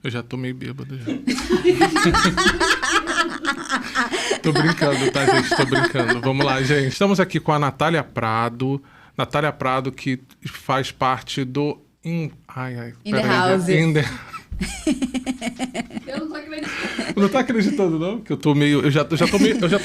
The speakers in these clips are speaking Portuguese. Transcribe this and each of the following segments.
Eu já tô meio bêbado já. Tô brincando, tá, gente? Tô brincando. Vamos lá, gente. Estamos aqui com a Natália Prado. Natália Prado, que faz parte do... In the House. Eu não tô acreditando. Não tá acreditando, não? Que eu tô meio... Eu já tô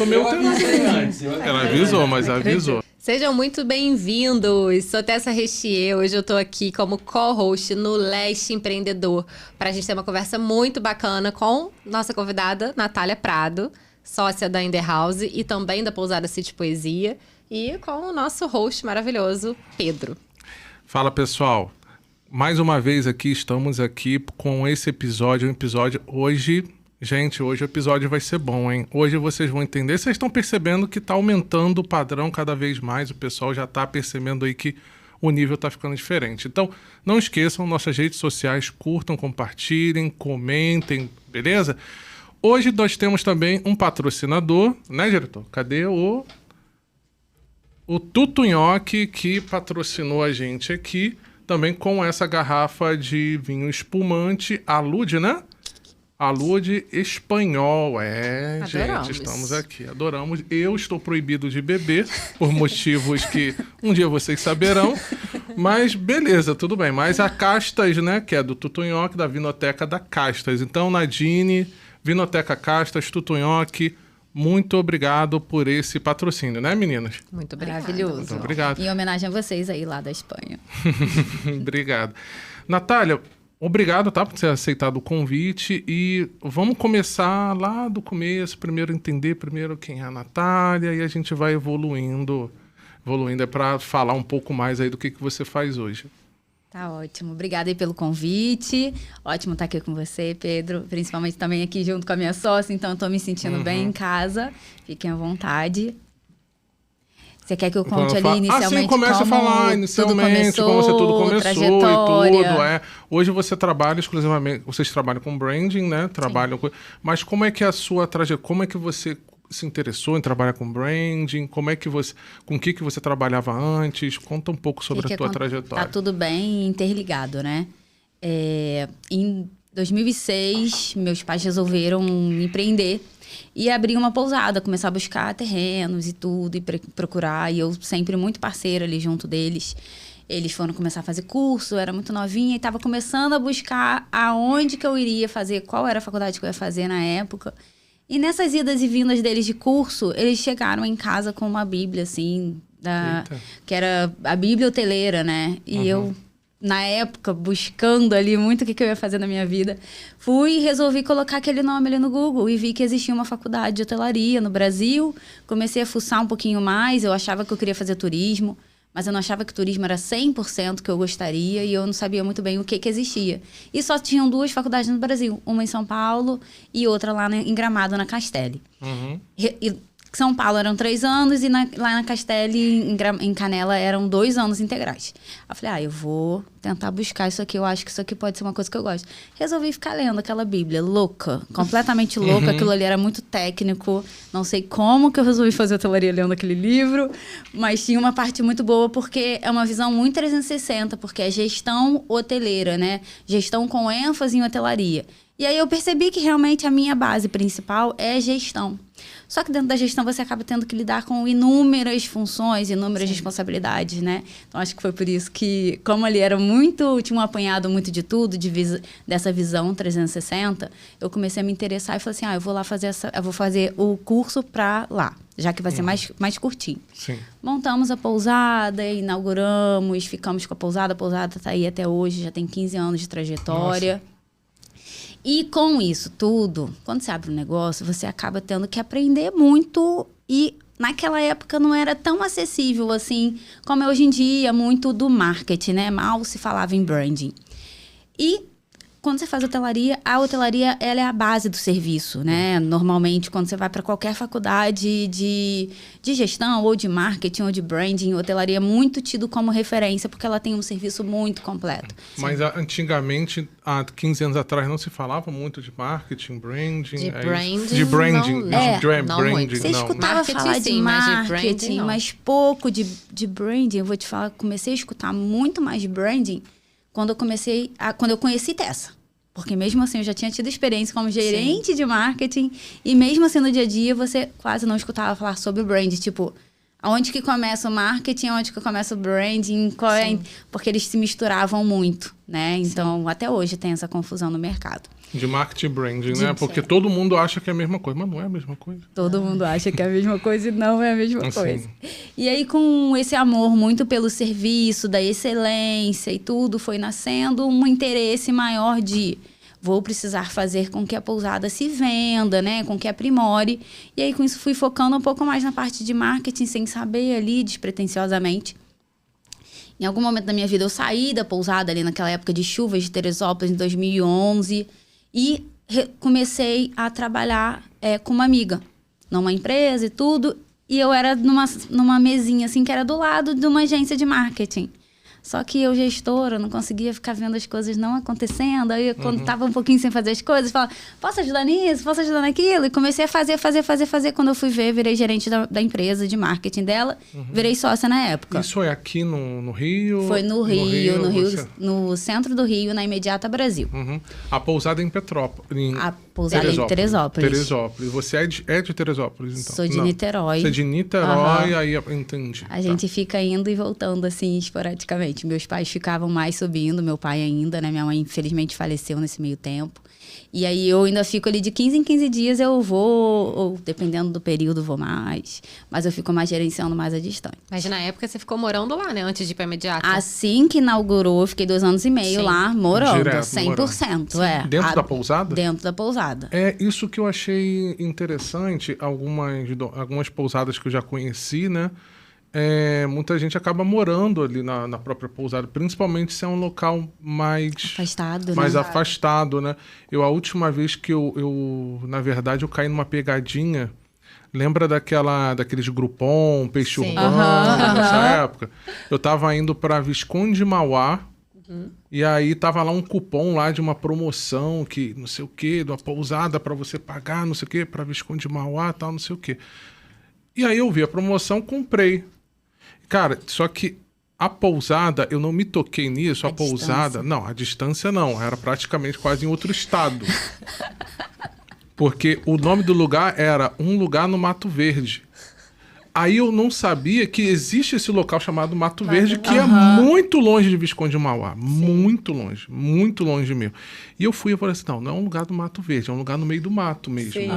meio... Eu avisei antes. Ela avisou, mas avisou. Sejam muito bem-vindos. Sou Tessa Rechier. Hoje eu tô aqui como co-host no Leste Empreendedor pra gente ter uma conversa muito bacana com nossa convidada, Natália Prado, sócia da In the House e também da Pousada City Poesia, e com o nosso host maravilhoso, Pedro. Fala, pessoal. Mais uma vez estamos aqui com esse episódio. Hoje... Gente, hoje o episódio vai ser bom, hein? Hoje vocês vão entender. Vocês estão percebendo que tá aumentando o padrão cada vez mais. O pessoal já tá percebendo aí que o nível tá ficando diferente. Então, não esqueçam, nossas redes sociais, curtam, compartilhem, comentem, beleza? Hoje nós temos também um patrocinador, né, diretor? Cadê o Tutunhoque, que patrocinou a gente aqui, também com essa garrafa de vinho espumante, Alude, né? Alude espanhol, Adoramos. gente, estamos aqui, adoramos. Eu estou proibido de beber, por motivos que um dia vocês saberão, mas beleza, tudo bem. Mas a Castas, né, que é do Tutunhoque, da Vinoteca da Castas. Então, Nadine, Vinoteca Castas, Tutunhoque, muito obrigado por esse patrocínio, né, meninas? Muito obrigada. Maravilhoso. Muito obrigado. Em homenagem a vocês aí lá da Espanha. Obrigado. Natália, obrigado, tá, por ter aceitado o convite, e vamos começar lá do começo, entender quem é a Natália, e a gente vai evoluindo para falar um pouco mais aí do que você faz hoje. Tá ótimo. Obrigada aí pelo convite. Ótimo estar aqui com você, Pedro. Principalmente também aqui junto com a minha sócia, então eu tô me sentindo bem em casa. Fiquem à vontade. Você quer que eu conte ali inicialmente começa a falar inicialmente como tudo começou trajetória. E tudo, Hoje você trabalha exclusivamente, vocês trabalham com branding, né? Mas como é que é a sua trajetória, como é que você se interessou em trabalhar com branding? Com que você trabalhava antes? Conta um pouco sobre a tua trajetória. Tá tudo bem interligado, né? Em 2006, meus pais resolveram empreender e abrir uma pousada, começar a buscar terrenos e tudo, e procurar. E eu sempre muito parceira ali junto deles. Eles foram começar a fazer curso, eu era muito novinha e estava começando a buscar aonde que eu iria fazer, qual era a faculdade que eu ia fazer na época. E nessas idas e vindas deles de curso, eles chegaram em casa com uma bíblia, assim, que era a Bíblia hoteleira, né? E eu, na época, buscando ali muito o que eu ia fazer na minha vida, fui e resolvi colocar aquele nome ali no Google e vi que existia uma faculdade de hotelaria no Brasil. Comecei a fuçar um pouquinho mais, eu achava que eu queria fazer turismo, mas eu não achava que turismo era 100% que eu gostaria e eu não sabia muito bem o que existia. E só tinham 2 faculdades no Brasil, uma em São Paulo e outra lá em Gramado, na Castelli. E São Paulo eram 3 anos e lá na Castelli, em Canela, eram 2 anos integrais. Eu falei, eu vou tentar buscar isso aqui, eu acho que isso aqui pode ser uma coisa que eu gosto. Resolvi ficar lendo aquela Bíblia, louca, completamente louca, aquilo ali era muito técnico, não sei como que eu resolvi fazer hotelaria lendo aquele livro, mas tinha uma parte muito boa, porque é uma visão muito 360, porque é gestão hoteleira, né? Gestão com ênfase em hotelaria. E aí eu percebi que realmente a minha base principal é gestão. Só que dentro da gestão você acaba tendo que lidar com inúmeras funções, inúmeras responsabilidades, né? Então acho que foi por isso que, como ali era tinha um apanhado muito de tudo, dessa visão 360, eu comecei a me interessar e falei assim, eu vou lá eu vou fazer o curso pra lá, já que vai ser mais curtinho. Sim. Montamos a pousada, inauguramos, ficamos com a pousada tá aí até hoje, já tem 15 anos de trajetória. Nossa. E com isso tudo, quando você abre um negócio, você acaba tendo que aprender muito e naquela época não era tão acessível assim como é hoje em dia, muito do marketing, né? Mal se falava em branding. E quando você faz hotelaria, a hotelaria ela é a base do serviço, né? Normalmente, quando você vai para qualquer faculdade de gestão, ou de marketing, ou de branding, hotelaria é muito tido como referência, porque ela tem um serviço muito completo. Mas antigamente, há 15 anos atrás, não se falava muito de marketing, branding? De branding? De branding, Não branding, muito. Você escutava Marketing, falar de sim, mas de marketing, branding, não. mas pouco de branding. Eu vou te falar, comecei a escutar muito mais de branding quando eu conheci Tessa. Porque mesmo assim eu já tinha tido experiência como gerente de marketing. E mesmo assim no dia a dia você quase não escutava falar sobre brand. Tipo, aonde que começa o marketing, aonde que começa o branding, qual é... Porque eles se misturavam muito, né? Então, até hoje tem essa confusão no mercado. De marketing e branding, né? Porque todo mundo acha que é a mesma coisa, mas não é a mesma coisa. Todo mundo acha que é a mesma coisa e não é a mesma coisa. E aí, com esse amor muito pelo serviço, da excelência e tudo, foi nascendo um interesse maior de... Vou precisar fazer com que a pousada se venda, né? Com que aprimore. E aí, com isso, fui focando um pouco mais na parte de marketing, sem saber ali, despretensiosamente. Em algum momento da minha vida, eu saí da pousada ali naquela época de chuvas de Teresópolis, em 2011. E comecei a trabalhar com uma amiga, numa empresa e tudo. E eu era numa mesinha, assim, que era do lado de uma agência de marketing. Só que eu, gestora, não conseguia ficar vendo as coisas não acontecendo. Aí, quando tava um pouquinho sem fazer as coisas, falava, posso ajudar nisso? Posso ajudar naquilo? E comecei a fazer. Quando eu fui ver, virei gerente da empresa de marketing dela. Virei sócia na época. Isso é aqui no Rio? Foi no Rio, no centro do Rio, na Imediata Brasil. A pousada em Petrópolis. A pousada em Teresópolis. Teresópolis. Você é de Teresópolis, então? Sou de Niterói. Você é de Niterói, aí entendi. A gente fica indo e voltando, assim, esporadicamente. Meus pais ficavam mais subindo, meu pai ainda, né? Minha mãe, infelizmente, faleceu nesse meio tempo. E aí, eu ainda fico ali de 15 em 15 dias, eu vou, ou dependendo do período, vou mais. Mas eu fico mais gerenciando mais a distância. Mas na época, você ficou morando lá, né? Antes de ir pra Imediata. Assim que inaugurou, eu fiquei 2 anos e meio lá, morando, direto, 100%. morando. Dentro da pousada? Dentro da pousada. É isso que eu achei interessante, algumas pousadas que eu já conheci, né? Muita gente acaba morando ali na própria pousada, principalmente se é um local mais afastado, né? A última vez que na verdade, eu caí numa pegadinha, lembra daqueles Groupon, Peixe Urbano, nessa época? Eu tava indo pra Visconde Mauá, e aí tava lá um cupom lá de uma promoção, que não sei o quê, de uma pousada pra você pagar, não sei o quê, pra Visconde Mauá, tal, não sei o quê. E aí eu vi a promoção, comprei. Cara, só que a pousada, eu não me toquei nisso, a pousada... Distância. Não, a distância não, era praticamente quase em outro estado. Porque o nome do lugar era Um Lugar no Mato Verde. Aí eu não sabia que existe esse local chamado Mato Verde, que é muito longe de Visconde Mauá. Muito longe mesmo. E eu falei assim, não é um lugar do Mato Verde, é um lugar no meio do mato mesmo. Sim.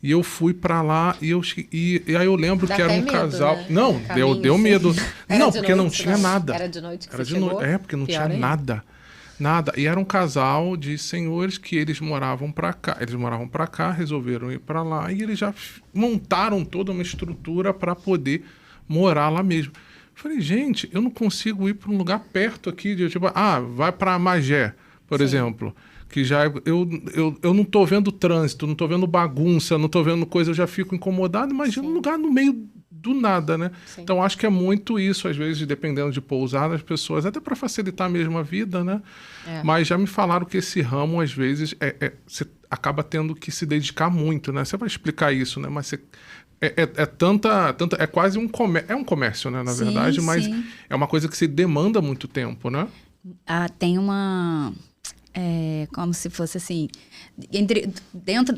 E eu fui pra lá e aí eu lembro que era um casal... Né? Não, deu medo. Não, porque não tinha nada. Era de noite que era você chegou? Porque não tinha nada. Nada. E era um casal de senhores que eles moravam pra cá. Eles moravam pra cá, resolveram ir pra lá e eles já montaram toda uma estrutura pra poder morar lá mesmo. Falei, gente, eu não consigo ir pra um lugar perto aqui, tipo, vai pra Magé, por exemplo. Que já eu não tô vendo trânsito, não tô vendo bagunça, não tô vendo coisa, eu já fico incomodado. Imagina um lugar no meio do nada, né? Sim. Então, acho que é muito isso, às vezes, dependendo de pousada, as pessoas, até para facilitar mesmo a vida, né? Mas já me falaram que esse ramo, às vezes, você acaba tendo que se dedicar muito, né? Você vai explicar isso, né? Mas você... É quase um comércio. É um comércio, né, na verdade, mas é uma coisa que se demanda muito tempo, né? Tem uma... como se fosse assim,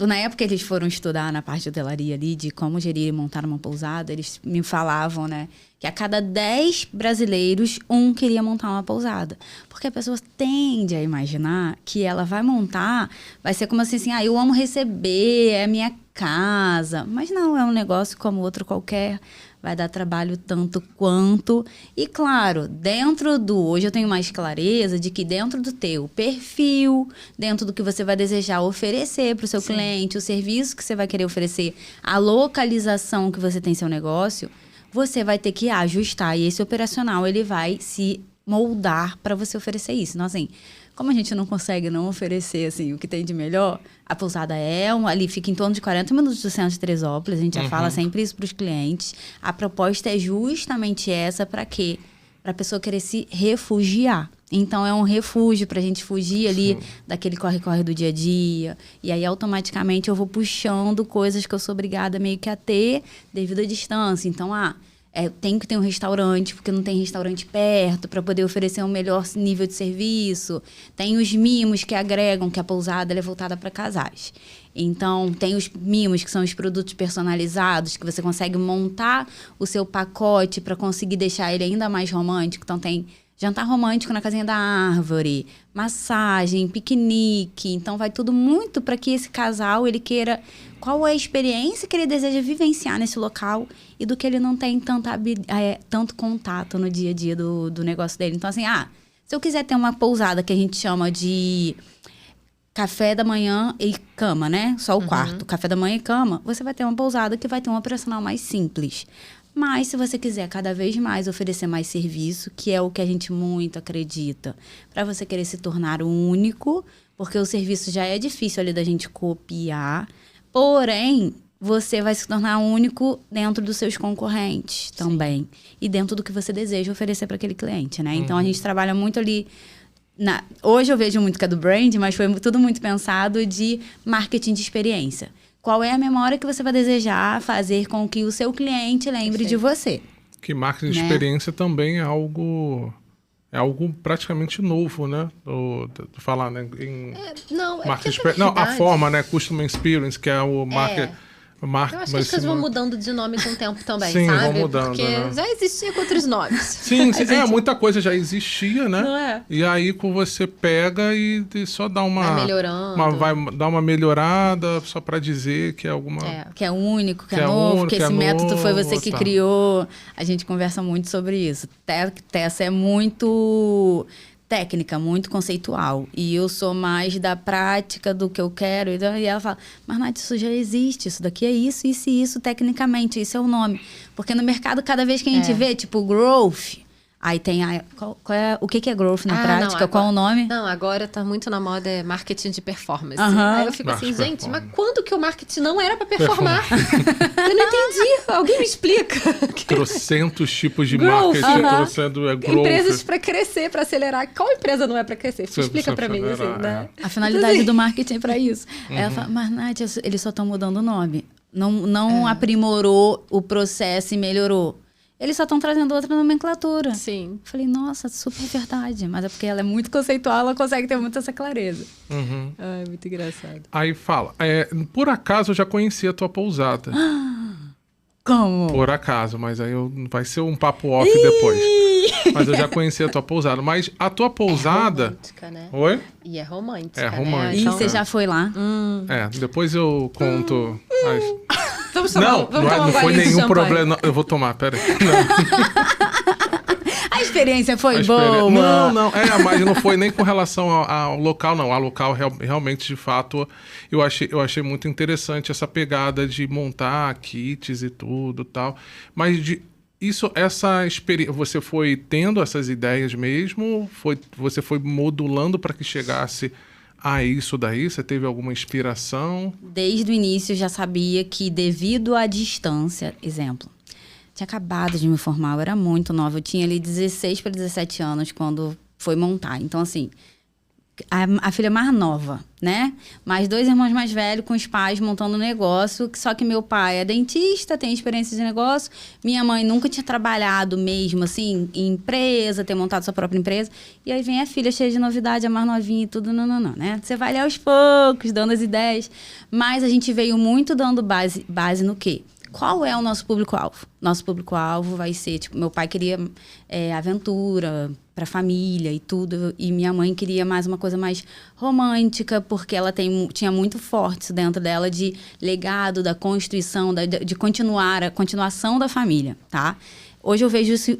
na época que eles foram estudar na parte de hotelaria ali, de como gerir e montar uma pousada, eles me falavam, né, que a cada 10 brasileiros, 1 queria montar uma pousada. Porque a pessoa tende a imaginar que ela vai montar, vai ser como assim, eu amo receber, é a minha casa. Mas não, é um negócio como outro qualquer. Vai dar trabalho tanto quanto. E claro, hoje eu tenho mais clareza de que dentro do teu perfil, dentro do que você vai desejar oferecer para o seu cliente, o serviço que você vai querer oferecer, a localização que você tem seu negócio, você vai ter que ajustar. E esse operacional, ele vai se moldar para você oferecer isso. Então, assim, como a gente não consegue não oferecer assim, o que tem de melhor, a pousada ali fica em torno de 40 minutos do centro de Teresópolis. A gente já fala sempre isso para os clientes. A proposta é justamente essa, para quê? Para a pessoa querer se refugiar. Então, é um refúgio para a gente fugir ali daquele corre-corre do dia a dia. E aí, automaticamente, eu vou puxando coisas que eu sou obrigada meio que a ter devido à distância. Então, Tem que ter um restaurante, porque não tem restaurante perto, para poder oferecer um melhor nível de serviço. Tem os mimos que agregam, que a pousada ela é voltada para casais. Então, tem os mimos, que são os produtos personalizados, que você consegue montar o seu pacote para conseguir deixar ele ainda mais romântico. Então, tem jantar romântico na casinha da árvore, massagem, piquenique. Então, vai tudo muito para que esse casal, ele queira... Qual é a experiência que ele deseja vivenciar nesse local e do que ele não tem tanto contato no dia a dia do negócio dele. Então, assim, se eu quiser ter uma pousada que a gente chama de café da manhã e cama, né? Só o quarto. Café da manhã e cama. Você vai ter uma pousada que vai ter um operacional mais simples. Mas, se você quiser cada vez mais oferecer mais serviço, que é o que a gente muito acredita, para você querer se tornar único, porque o serviço já é difícil ali da gente copiar, porém, você vai se tornar único dentro dos seus concorrentes também. E dentro do que você deseja oferecer para aquele cliente, né? Então, a gente trabalha muito ali... Hoje eu vejo muito que é do brand, mas foi tudo muito pensado de marketing de experiência. Qual é a memória que você vai desejar fazer com que o seu cliente lembre de você? Que marketing de experiência também é algo praticamente novo, né? Falar, né? A forma, né? Customer Experience, que é o marketing. Eu acho que as coisas vão mudando de nome com o tempo também, sim, sabe? Vão mudando, porque né? já existia com outros nomes. Sim, muita coisa já existia, né? Não é? E aí você pega e só dá uma... Vai melhorando. Vai dar uma melhorada só para dizer que é alguma... Que é único, que é novo, que esse método foi você que criou. A gente conversa muito sobre isso. Tessa é muito... técnica, muito conceitual. E eu sou mais da prática do que eu quero. E ela fala, mas Nath, isso já existe. Isso daqui é isso, isso e isso, tecnicamente. Isso é o nome. Porque no mercado, cada vez que a gente vê, tipo, growth... Aí tem o que é growth na prática? Não, agora, qual é o nome? Não, agora tá muito na moda marketing de performance. Aí eu fico assim, gente, mas quando que o marketing não era para performar? Eu não entendi. Alguém me explica. Trocentos tipos de marketing. Growth. Empresas para crescer, para acelerar. Qual empresa não é para crescer? Explica para mim. Assim, né? A finalidade do marketing é para isso. Aí ela fala, mas Nath, eles só estão mudando o nome. Não aprimorou o processo e melhorou. Eles só estão trazendo outra nomenclatura. Sim. Falei, nossa, super verdade. Mas é porque ela é muito conceitual, ela consegue ter muito essa clareza. Ai, muito engraçado. Aí fala, por acaso eu já conhecia a tua pousada. Como? Por acaso, mas aí vai ser um papo off depois. Mas eu já conhecia a tua pousada. Mas a tua pousada... É romântica, né? Oi? E é romântica, É romântica. E você já foi lá? Depois eu conto... Vamos não foi nenhum problema. Eu vou tomar, peraí. A experiência foi boa. Não. Mas não foi nem com relação ao local, não. A local realmente, de fato, eu achei muito interessante essa pegada de montar kits e tudo e tal. Mas essa experiência, você foi tendo essas ideias mesmo? Você foi modulando para que chegasse a isso daí? Você teve alguma inspiração? Desde o início eu já sabia que, devido à distância, exemplo, tinha acabado de me formar, eu era muito nova, eu tinha ali 16 para 17 anos quando foi montar. Então, assim, a filha mais nova, né? Mais 2 irmãos mais velhos com os pais montando um negócio, só que meu pai é dentista, tem experiência de negócio, minha mãe nunca tinha trabalhado mesmo, assim, em empresa, ter montado sua própria empresa, e aí vem a filha cheia de novidade, a mais novinha e tudo, não, né? Você vai ali aos poucos, dando as ideias, mas a gente veio muito dando base no quê? Qual é o nosso público-alvo? Nosso público-alvo vai ser, tipo, meu pai queria aventura para família e tudo, e minha mãe queria mais uma coisa mais romântica, porque ela tinha muito forte isso dentro dela de legado, da constituição, de continuação da família, tá? Hoje eu vejo isso,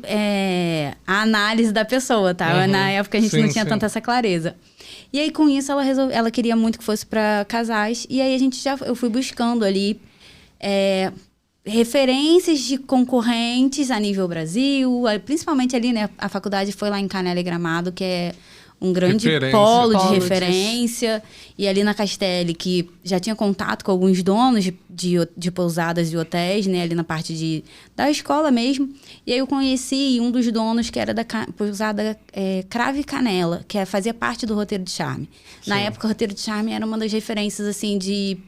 a análise da pessoa, tá? Na época a gente não tinha tanta essa clareza. E aí, com isso, ela queria muito que fosse para casais, e aí eu fui buscando ali referências de concorrentes a nível Brasil, principalmente ali, né? A faculdade foi lá em Canela e Gramado, que é um grande polo de referência. E ali na Castelli, que já tinha contato com alguns donos de pousadas e hotéis, né? Ali na parte da escola mesmo. E aí eu conheci um dos donos, que era da pousada Cravo e Canela, que fazia parte do Roteiro de Charme. Sim. Na época, o Roteiro de Charme era uma das referências, assim, de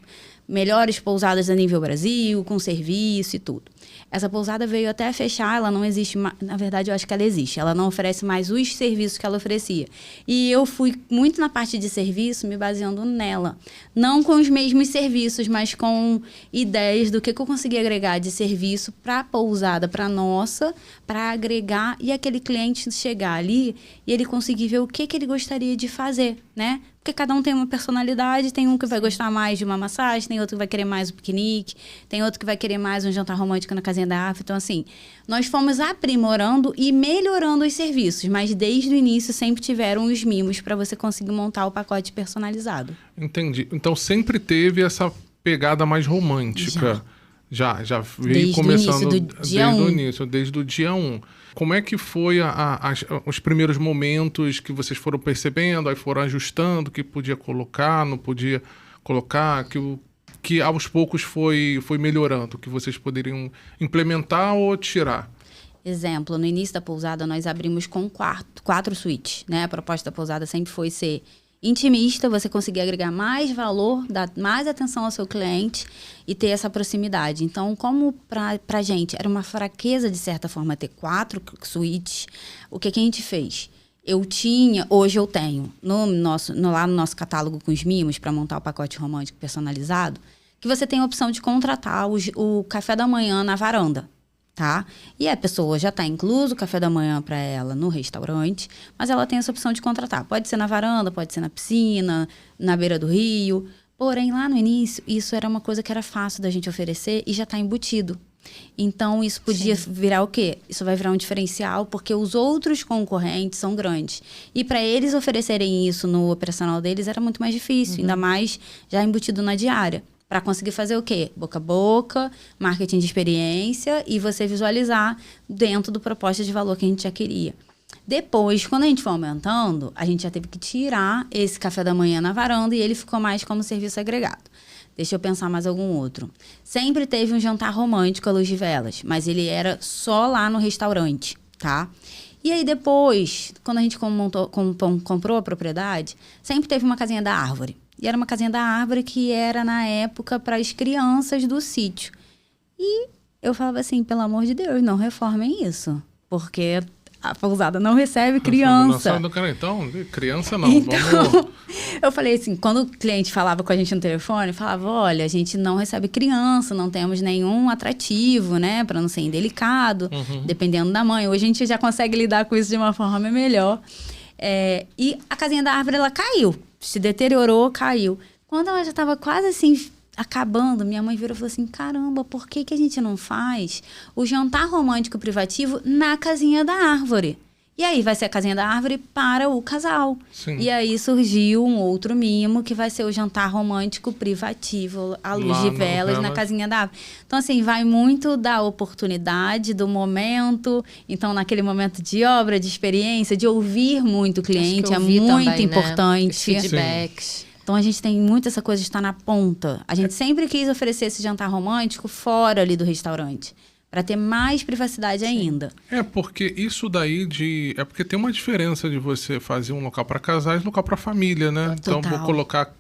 melhores pousadas a nível Brasil, com serviço e tudo. Essa pousada veio até fechar, ela não existe mais. Na verdade, eu acho que ela existe. Ela não oferece mais os serviços que ela oferecia. E eu fui muito na parte de serviço, me baseando nela. Não com os mesmos serviços, mas com ideias do que eu conseguia agregar de serviço para a pousada, para nossa, para agregar e aquele cliente chegar ali e ele conseguir ver o que ele gostaria de fazer, né? Porque cada um tem uma personalidade, tem um que vai gostar mais de uma massagem, tem outro que vai querer mais um piquenique, tem outro que vai querer mais um jantar romântico na casinha da árvore. Então, assim, nós fomos aprimorando e melhorando os serviços, mas desde o início sempre tiveram os mimos para você conseguir montar o pacote personalizado. Entendi. Então, sempre teve essa pegada mais romântica. Já veio Desde começando o início, desde o dia 1. Como é que foi os primeiros momentos que vocês foram percebendo, aí foram ajustando, que podia colocar, não podia colocar, que aos poucos foi melhorando, que vocês poderiam implementar ou tirar? Exemplo, no início da pousada nós abrimos com 4 suítes, né? A proposta da pousada sempre foi ser intimista, você conseguir agregar mais valor, dar mais atenção ao seu cliente e ter essa proximidade. Então, como pra gente era uma fraqueza, de certa forma, ter 4 suítes, o que a gente fez? Hoje eu tenho, lá no nosso catálogo com os mimos, para montar o pacote romântico personalizado, que você tem a opção de contratar o café da manhã na varanda. Tá? E a pessoa já está incluso o café da manhã para ela no restaurante, mas ela tem essa opção de contratar. Pode ser na varanda, pode ser na piscina, na beira do rio. Porém, lá no início, isso era uma coisa que era fácil da gente oferecer e já está embutido. Então, isso podia virar o quê? Isso vai virar um diferencial, porque os outros concorrentes são grandes. E para eles oferecerem isso no operacional deles era muito mais difícil, ainda mais já embutido na diária. Para conseguir fazer o quê? Boca a boca, marketing de experiência e você visualizar dentro do proposta de valor que a gente já queria. Depois, quando a gente foi aumentando, a gente já teve que tirar esse café da manhã na varanda e ele ficou mais como serviço agregado. Deixa eu pensar mais algum outro. Sempre teve um jantar romântico à luz de velas, mas ele era só lá no restaurante, tá? E aí depois, quando a gente comprou a propriedade, sempre teve uma casinha da árvore. E era uma casinha da árvore que era, na época, para as crianças do sítio. E eu falava assim, pelo amor de Deus, não reformem isso. Porque a pousada não recebe criança. Então, criança não. Então, eu falei assim, quando o cliente falava com a gente no telefone, falava, olha, a gente não recebe criança, não temos nenhum atrativo, né? Para não ser indelicado, dependendo da mãe. Hoje a gente já consegue lidar com isso de uma forma melhor. E a casinha da árvore, ela caiu. Se deteriorou, caiu. Quando ela já estava quase assim, acabando, minha mãe virou e falou assim, caramba, por que a gente não faz o jantar romântico privativo na casinha da árvore? E aí vai ser a casinha da árvore para o casal. Sim. E aí surgiu um outro mimo, que vai ser o jantar romântico privativo, à luz de velas, na casinha da árvore. Então, assim, vai muito da oportunidade, do momento. Então, naquele momento de obra, de experiência, de ouvir muito o cliente, é muito também, importante. Né? Os feedbacks. Sim. Então, a gente tem muito essa coisa de estar na ponta. A gente sempre quis oferecer esse jantar romântico fora ali do restaurante, para ter mais privacidade ainda. Porque isso daí é porque tem uma diferença de você fazer um local para casais e um local para família, né? Total. Então, vou colocar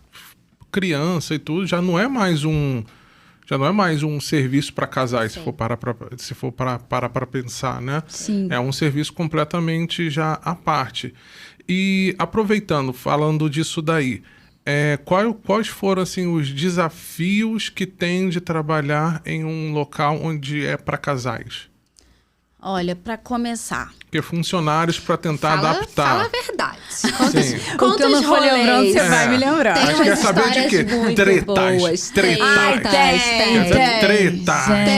criança e tudo, já não é mais um serviço para casais, se for para pensar, né? Sim. É um serviço completamente já à parte. E aproveitando, falando disso daí, quais foram assim, os desafios que tem de trabalhar em um local onde é para casais? Olha, para começar... Porque funcionários para tentar adaptar. Fala a verdade. O que eu não for lembrando, você vai me lembrar. Tem Acho que quer saber de quê? Tretas.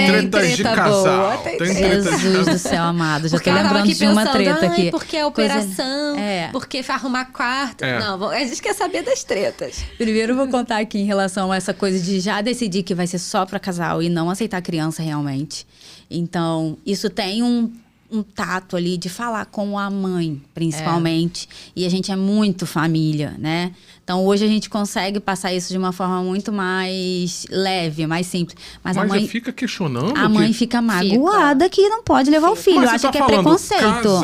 Tretas de casal. Tem tretas de Jesus casal. do céu, amado. Já tô lembrando de uma treta aqui. Porque é operação, porque vai arrumar quarto. Não, a gente quer saber das tretas. Primeiro eu vou contar aqui em relação a essa coisa de já decidir que vai ser só para casal e não aceitar criança realmente. Então, isso tem um tato ali de falar com a mãe, principalmente. E a gente é muito família, né? Então, hoje a gente consegue passar isso de uma forma muito mais leve, mais simples. Mas a mãe fica questionando? A mãe fica magoada que não pode levar o filho. Mas acha tá que é preconceito.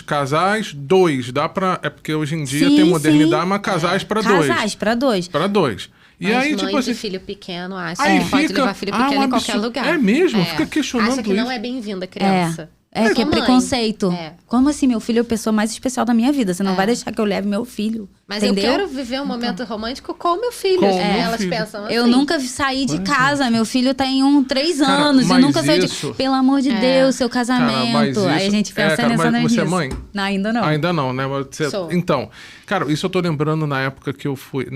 Casais, 2. Dá pra... É porque hoje em dia tem modernidade, mas casais para 2. Casais para 2. Para 2. E Mas aí, mãe tipo assim, de filho pequeno acha aí que pode fica, levar filho pequeno um em qualquer absurdo. lugar. É mesmo? Fica questionando Acha que não isso. é bem-vinda criança. É que é Sua mãe. preconceito. É. Como assim? Meu filho é a pessoa mais especial da minha vida. Você não vai deixar que eu leve meu filho. Mas entendeu? eu quero viver um momento romântico com o meu filho. Com o E meu elas filho. pensam assim. Eu nunca saí de casa. Meu filho tem 3 Cara, anos e mas nunca saiu isso- de... Pelo amor de Deus, seu casamento. Cara, mas Aí a isso- gente pensa cara, nessa mas você é nisso. mãe? Não, ainda não. Ainda não, né? Mas Sou. Então, cara, isso eu tô lembrando na época que eu fui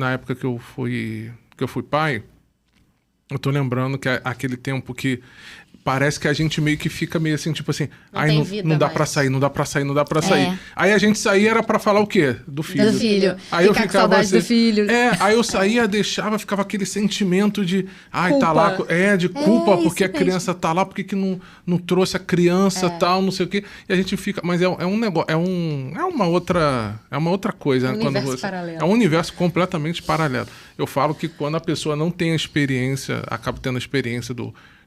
pai. Eu tô lembrando que é aquele tempo que parece que a gente meio que fica meio assim, tipo assim, Não tem vida não dá mais. pra sair, não dá pra sair, não dá pra sair. Aí a gente saía era pra falar o quê? Do filho. Do filho. Aí eu Ficar com ficava saudade assim, do filho. aí eu saía, deixava, ficava aquele sentimento de, tá Culpa. lá, de culpa, isso porque a mesmo. criança tá lá, porque que não trouxe a criança, tal, não sei o quê. E a gente fica, mas é um negócio, é uma outra coisa, né? Universo paralelo. É um universo completamente paralelo. Eu falo que quando a pessoa não tem a experiência, acaba tendo a experiência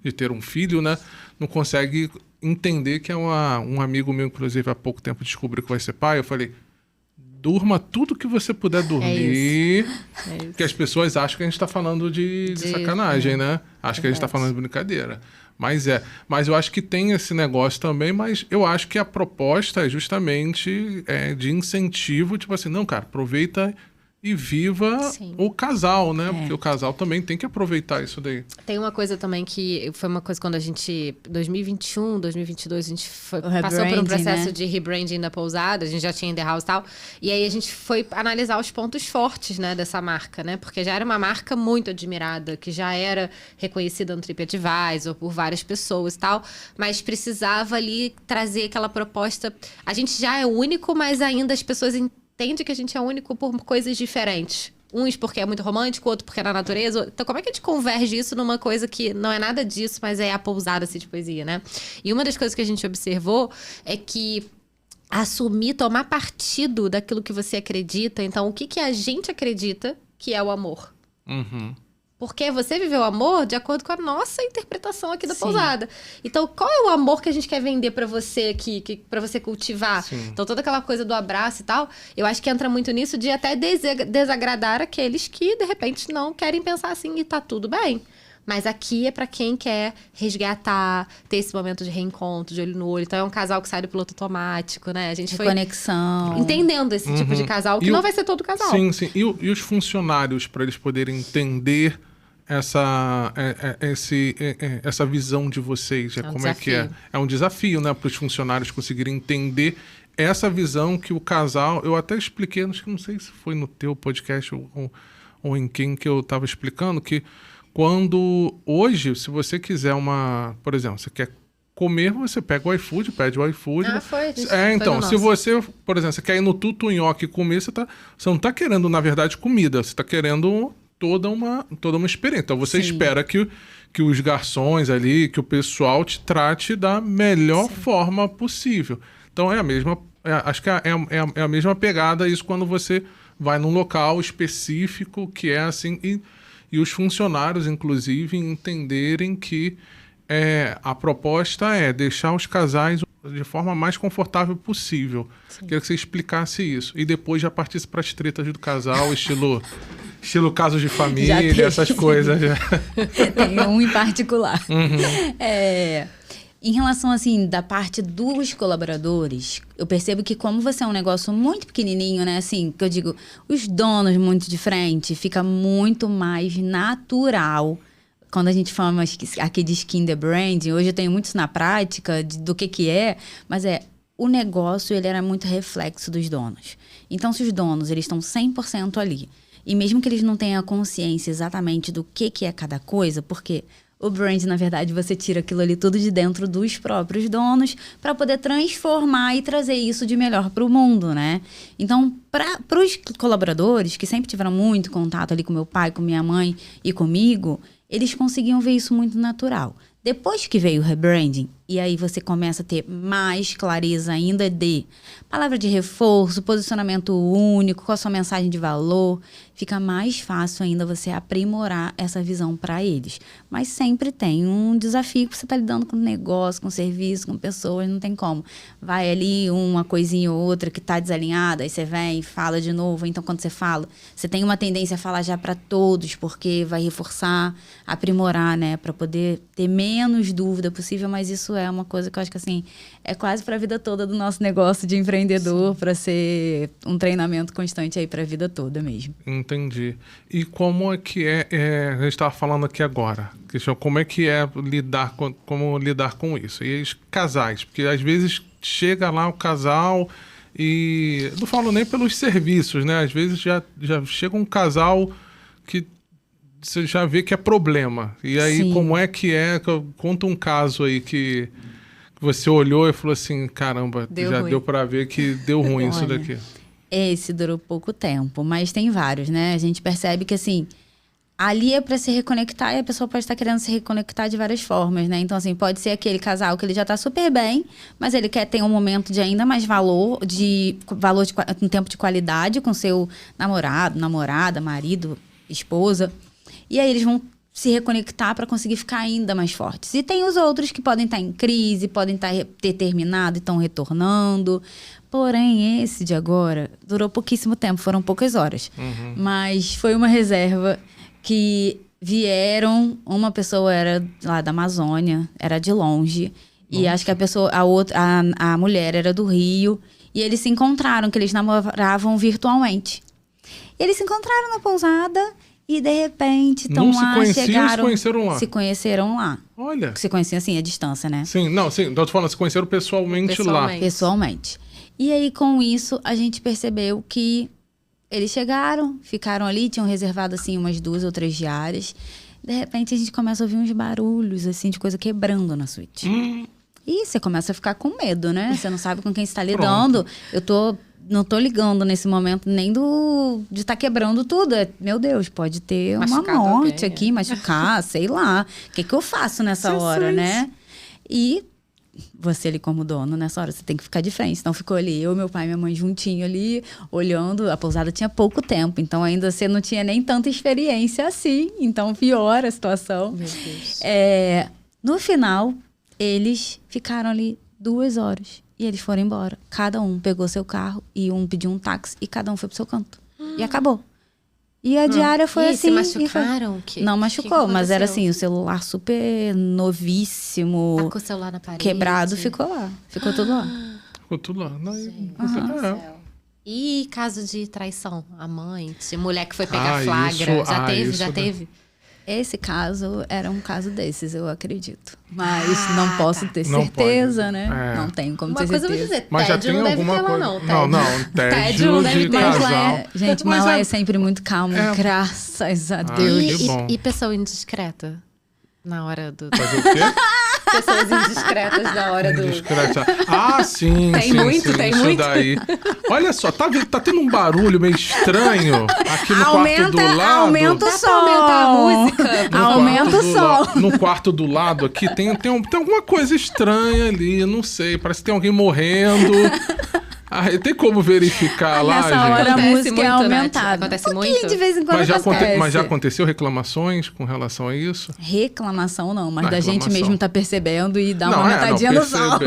de ter um filho, né? Não consegue entender que um amigo meu, inclusive, há pouco tempo descobriu que vai ser pai. Eu falei, durma tudo que você puder dormir. Porque as pessoas acham que a gente está falando de sacanagem, né? Acho que a gente está falando de brincadeira. Mas eu acho que tem esse negócio também, mas eu acho que a proposta é justamente de incentivo, tipo assim, não, cara, aproveita e viva Sim. o casal, né? Porque o casal também tem que aproveitar isso daí. Tem uma coisa também que foi uma coisa quando a gente, 2021, 2022, a gente passou por um rebranding, processo né? de rebranding da pousada, a gente já tinha In The House e tal, e aí a gente foi analisar os pontos fortes, né, dessa marca, né? Porque já era uma marca muito admirada, que já era reconhecida no TripAdvisor por várias pessoas e tal, mas precisava ali trazer aquela proposta. A gente já é único, mas ainda as pessoas entende que a gente é único por coisas diferentes. Uns porque é muito romântico, outro porque é na natureza. Então, como é que a gente converge isso numa coisa que não é nada disso, mas é a pousada assim, de poesia, né? E uma das coisas que a gente observou é que assumir, tomar partido daquilo que você acredita. Então, o que a gente acredita que é o amor? Uhum. Porque você viveu o amor de acordo com a nossa interpretação aqui da Sim. pousada. Então, qual é o amor que a gente quer vender pra você aqui, pra você cultivar? Sim. Então, toda aquela coisa do abraço e tal, eu acho que entra muito nisso de até desagradar aqueles que, de repente, não querem pensar assim e tá tudo bem. Mas aqui é pra quem quer resgatar, ter esse momento de reencontro, de olho no olho. Então, é um casal que sai do piloto automático, né? A gente foi Conexão. entendendo esse tipo de casal, que E não o- vai ser todo casal. Sim, sim. E os funcionários, para eles poderem entender essa visão de vocês, É um como é que é? desafio. É um desafio, né, para os funcionários conseguirem entender essa visão que o casal. Eu até expliquei, acho que não sei se foi no teu podcast ou em quem que eu estava explicando, que quando hoje, se você quiser por exemplo, você quer comer, você pega o iFood, pede o iFood. Ah, foi. Então, foi se no nosso. você, por exemplo, você quer ir no Tutu Nhoque comer, você não está querendo, na verdade, comida, você está querendo toda uma experiência. Então, você Sim. espera que os garçons ali, que o pessoal te trate da melhor forma possível. Então, acho que é a mesma pegada isso quando você vai num local específico que é assim, e os funcionários, inclusive, entenderem que a proposta é deixar os casais de forma mais confortável possível. Queria que você explicasse isso. E depois já partisse para as tretas do casal, estilo casos de Já família, teve. essas coisas. Tem um em particular. Uhum. Em relação, assim, da parte dos colaboradores, eu percebo que como você é um negócio muito pequenininho, né? Assim, que eu digo, os donos muito de frente, fica muito mais natural. Quando a gente fala aqui de skin the brand, hoje eu tenho muito isso na prática do que é, mas o negócio, ele era muito reflexo dos donos. Então, se os donos, eles estão 100% ali, e mesmo que eles não tenham a consciência exatamente do que é cada coisa, porque o brand, na verdade, você tira aquilo ali tudo de dentro dos próprios donos para poder transformar e trazer isso de melhor para o mundo, né? Então, para os colaboradores, que sempre tiveram muito contato ali com meu pai, com minha mãe e comigo, eles conseguiam ver isso muito natural. Depois que veio o rebranding, E aí você começa a ter mais clareza ainda de palavra de reforço, posicionamento único, qual a sua mensagem de valor. Fica mais fácil ainda você aprimorar essa visão para eles. Mas sempre tem um desafio que você está lidando com negócio, com serviço, com pessoas, não tem como. Vai ali uma coisinha ou outra que está desalinhada, aí você vem e fala de novo. Então, quando você fala, você tem uma tendência a falar já para todos, porque vai reforçar, aprimorar, né? Para poder ter menos dúvida possível, mas isso é uma coisa que eu acho que, assim, é quase para a vida toda do nosso negócio de empreendedor, para ser um treinamento constante aí para a vida toda mesmo. Entendi. E como é que a gente estava falando aqui agora, questão, como é que é como lidar com isso? E os casais, porque às vezes chega lá o casal e não falo nem pelos serviços, né? Às vezes já chega um casal que você já vê que é problema. E aí, Sim. como é que é? Conta um caso aí que você olhou e falou assim, caramba, deu para ver que deu ruim isso Olha, daqui. Esse durou pouco tempo, mas tem vários, né? A gente percebe que, assim, ali é para se reconectar e a pessoa pode estar querendo se reconectar de várias formas, né? Então, assim, pode ser aquele casal que ele já tá super bem, mas ele quer ter um momento de ainda mais um tempo de qualidade com seu namorado, namorada, marido, esposa. E aí eles vão se reconectar para conseguir ficar ainda mais fortes. E tem os outros que podem estar em crise, podem ter terminado e estão retornando. Porém, esse de agora durou pouquíssimo tempo, foram poucas horas. Uhum. Mas foi uma reserva que vieram, uma pessoa era lá da Amazônia, era de longe. E acho que a mulher era do Rio. E eles se encontraram, que eles namoravam virtualmente. E eles se encontraram na pousada e, de repente, estão lá, chegaram... se conheceram lá? Se conheceram lá. Olha. Se conheciam assim, à distância, né? Sim, tô te falando, se conheceram pessoalmente lá. Pessoalmente. E aí, com isso, a gente percebeu que eles chegaram, ficaram ali, tinham reservado, assim, umas 2 ou 3 diárias. De repente, a gente começa a ouvir uns barulhos, assim, de coisa quebrando na suíte. E você começa a ficar com medo, né? Você não sabe com quem você está lidando. Não tô ligando nesse momento nem de estar quebrando tudo. Meu Deus, pode ter Machucado uma morte alguém, aqui, machucar, sei lá. O que eu faço nessa hora, né? E você ali como dono, nessa hora, você tem que ficar de frente. Então ficou ali, eu, meu pai e minha mãe juntinho ali, olhando. A pousada tinha pouco tempo, então ainda você não tinha nem tanta experiência assim. Então piora a situação. Meu Deus. No final, eles ficaram ali 2 horas. E eles foram embora. Cada um pegou seu carro e um pediu um táxi e cada um foi pro seu canto. E acabou. E a diária foi assim. Se machucaram? Não machucou, mas era assim, o celular super novíssimo. Tá com o celular na parede. Quebrado, ficou lá. Ficou tudo lá. Ficou tudo lá. E caso de traição? Amante, mulher que foi pegar isso, flagra. Já isso teve? Esse caso era um caso desses, eu acredito. Mas não posso ter Não certeza, pode. né? Não tenho como ter Uma coisa eu vou certeza. dizer, Mas já tédio tem não deve alguma ter lá, coisa. não. Não, tédio não de deve ter. Mas casal. lá gente, mas lá é sempre muito calmo, graças a Deus. que bom. E pessoa indiscreta? Na hora do... Fazer o quê? Pessoas indiscretas na hora do... Discreta. Sim, Tem sim, muito, sim, tem isso muito. daí. Olha só, tá tendo um barulho meio estranho aqui no quarto do lado. Aumenta o Dá som. pra aumentar a música? No Aumenta quarto o do som. No quarto do lado aqui tem alguma coisa estranha ali, não sei. Parece que tem alguém morrendo. Tem como verificar lá, Nessa gente? hora a Acontece música muito, é né? aumentada. Acontece pouquinho muito? de vez em quando acontece. Mas já aconteceu reclamações com relação a isso? Reclamação não, mas Não, da gente reclamação. mesmo tá percebendo e dar uma aumentadinha no som.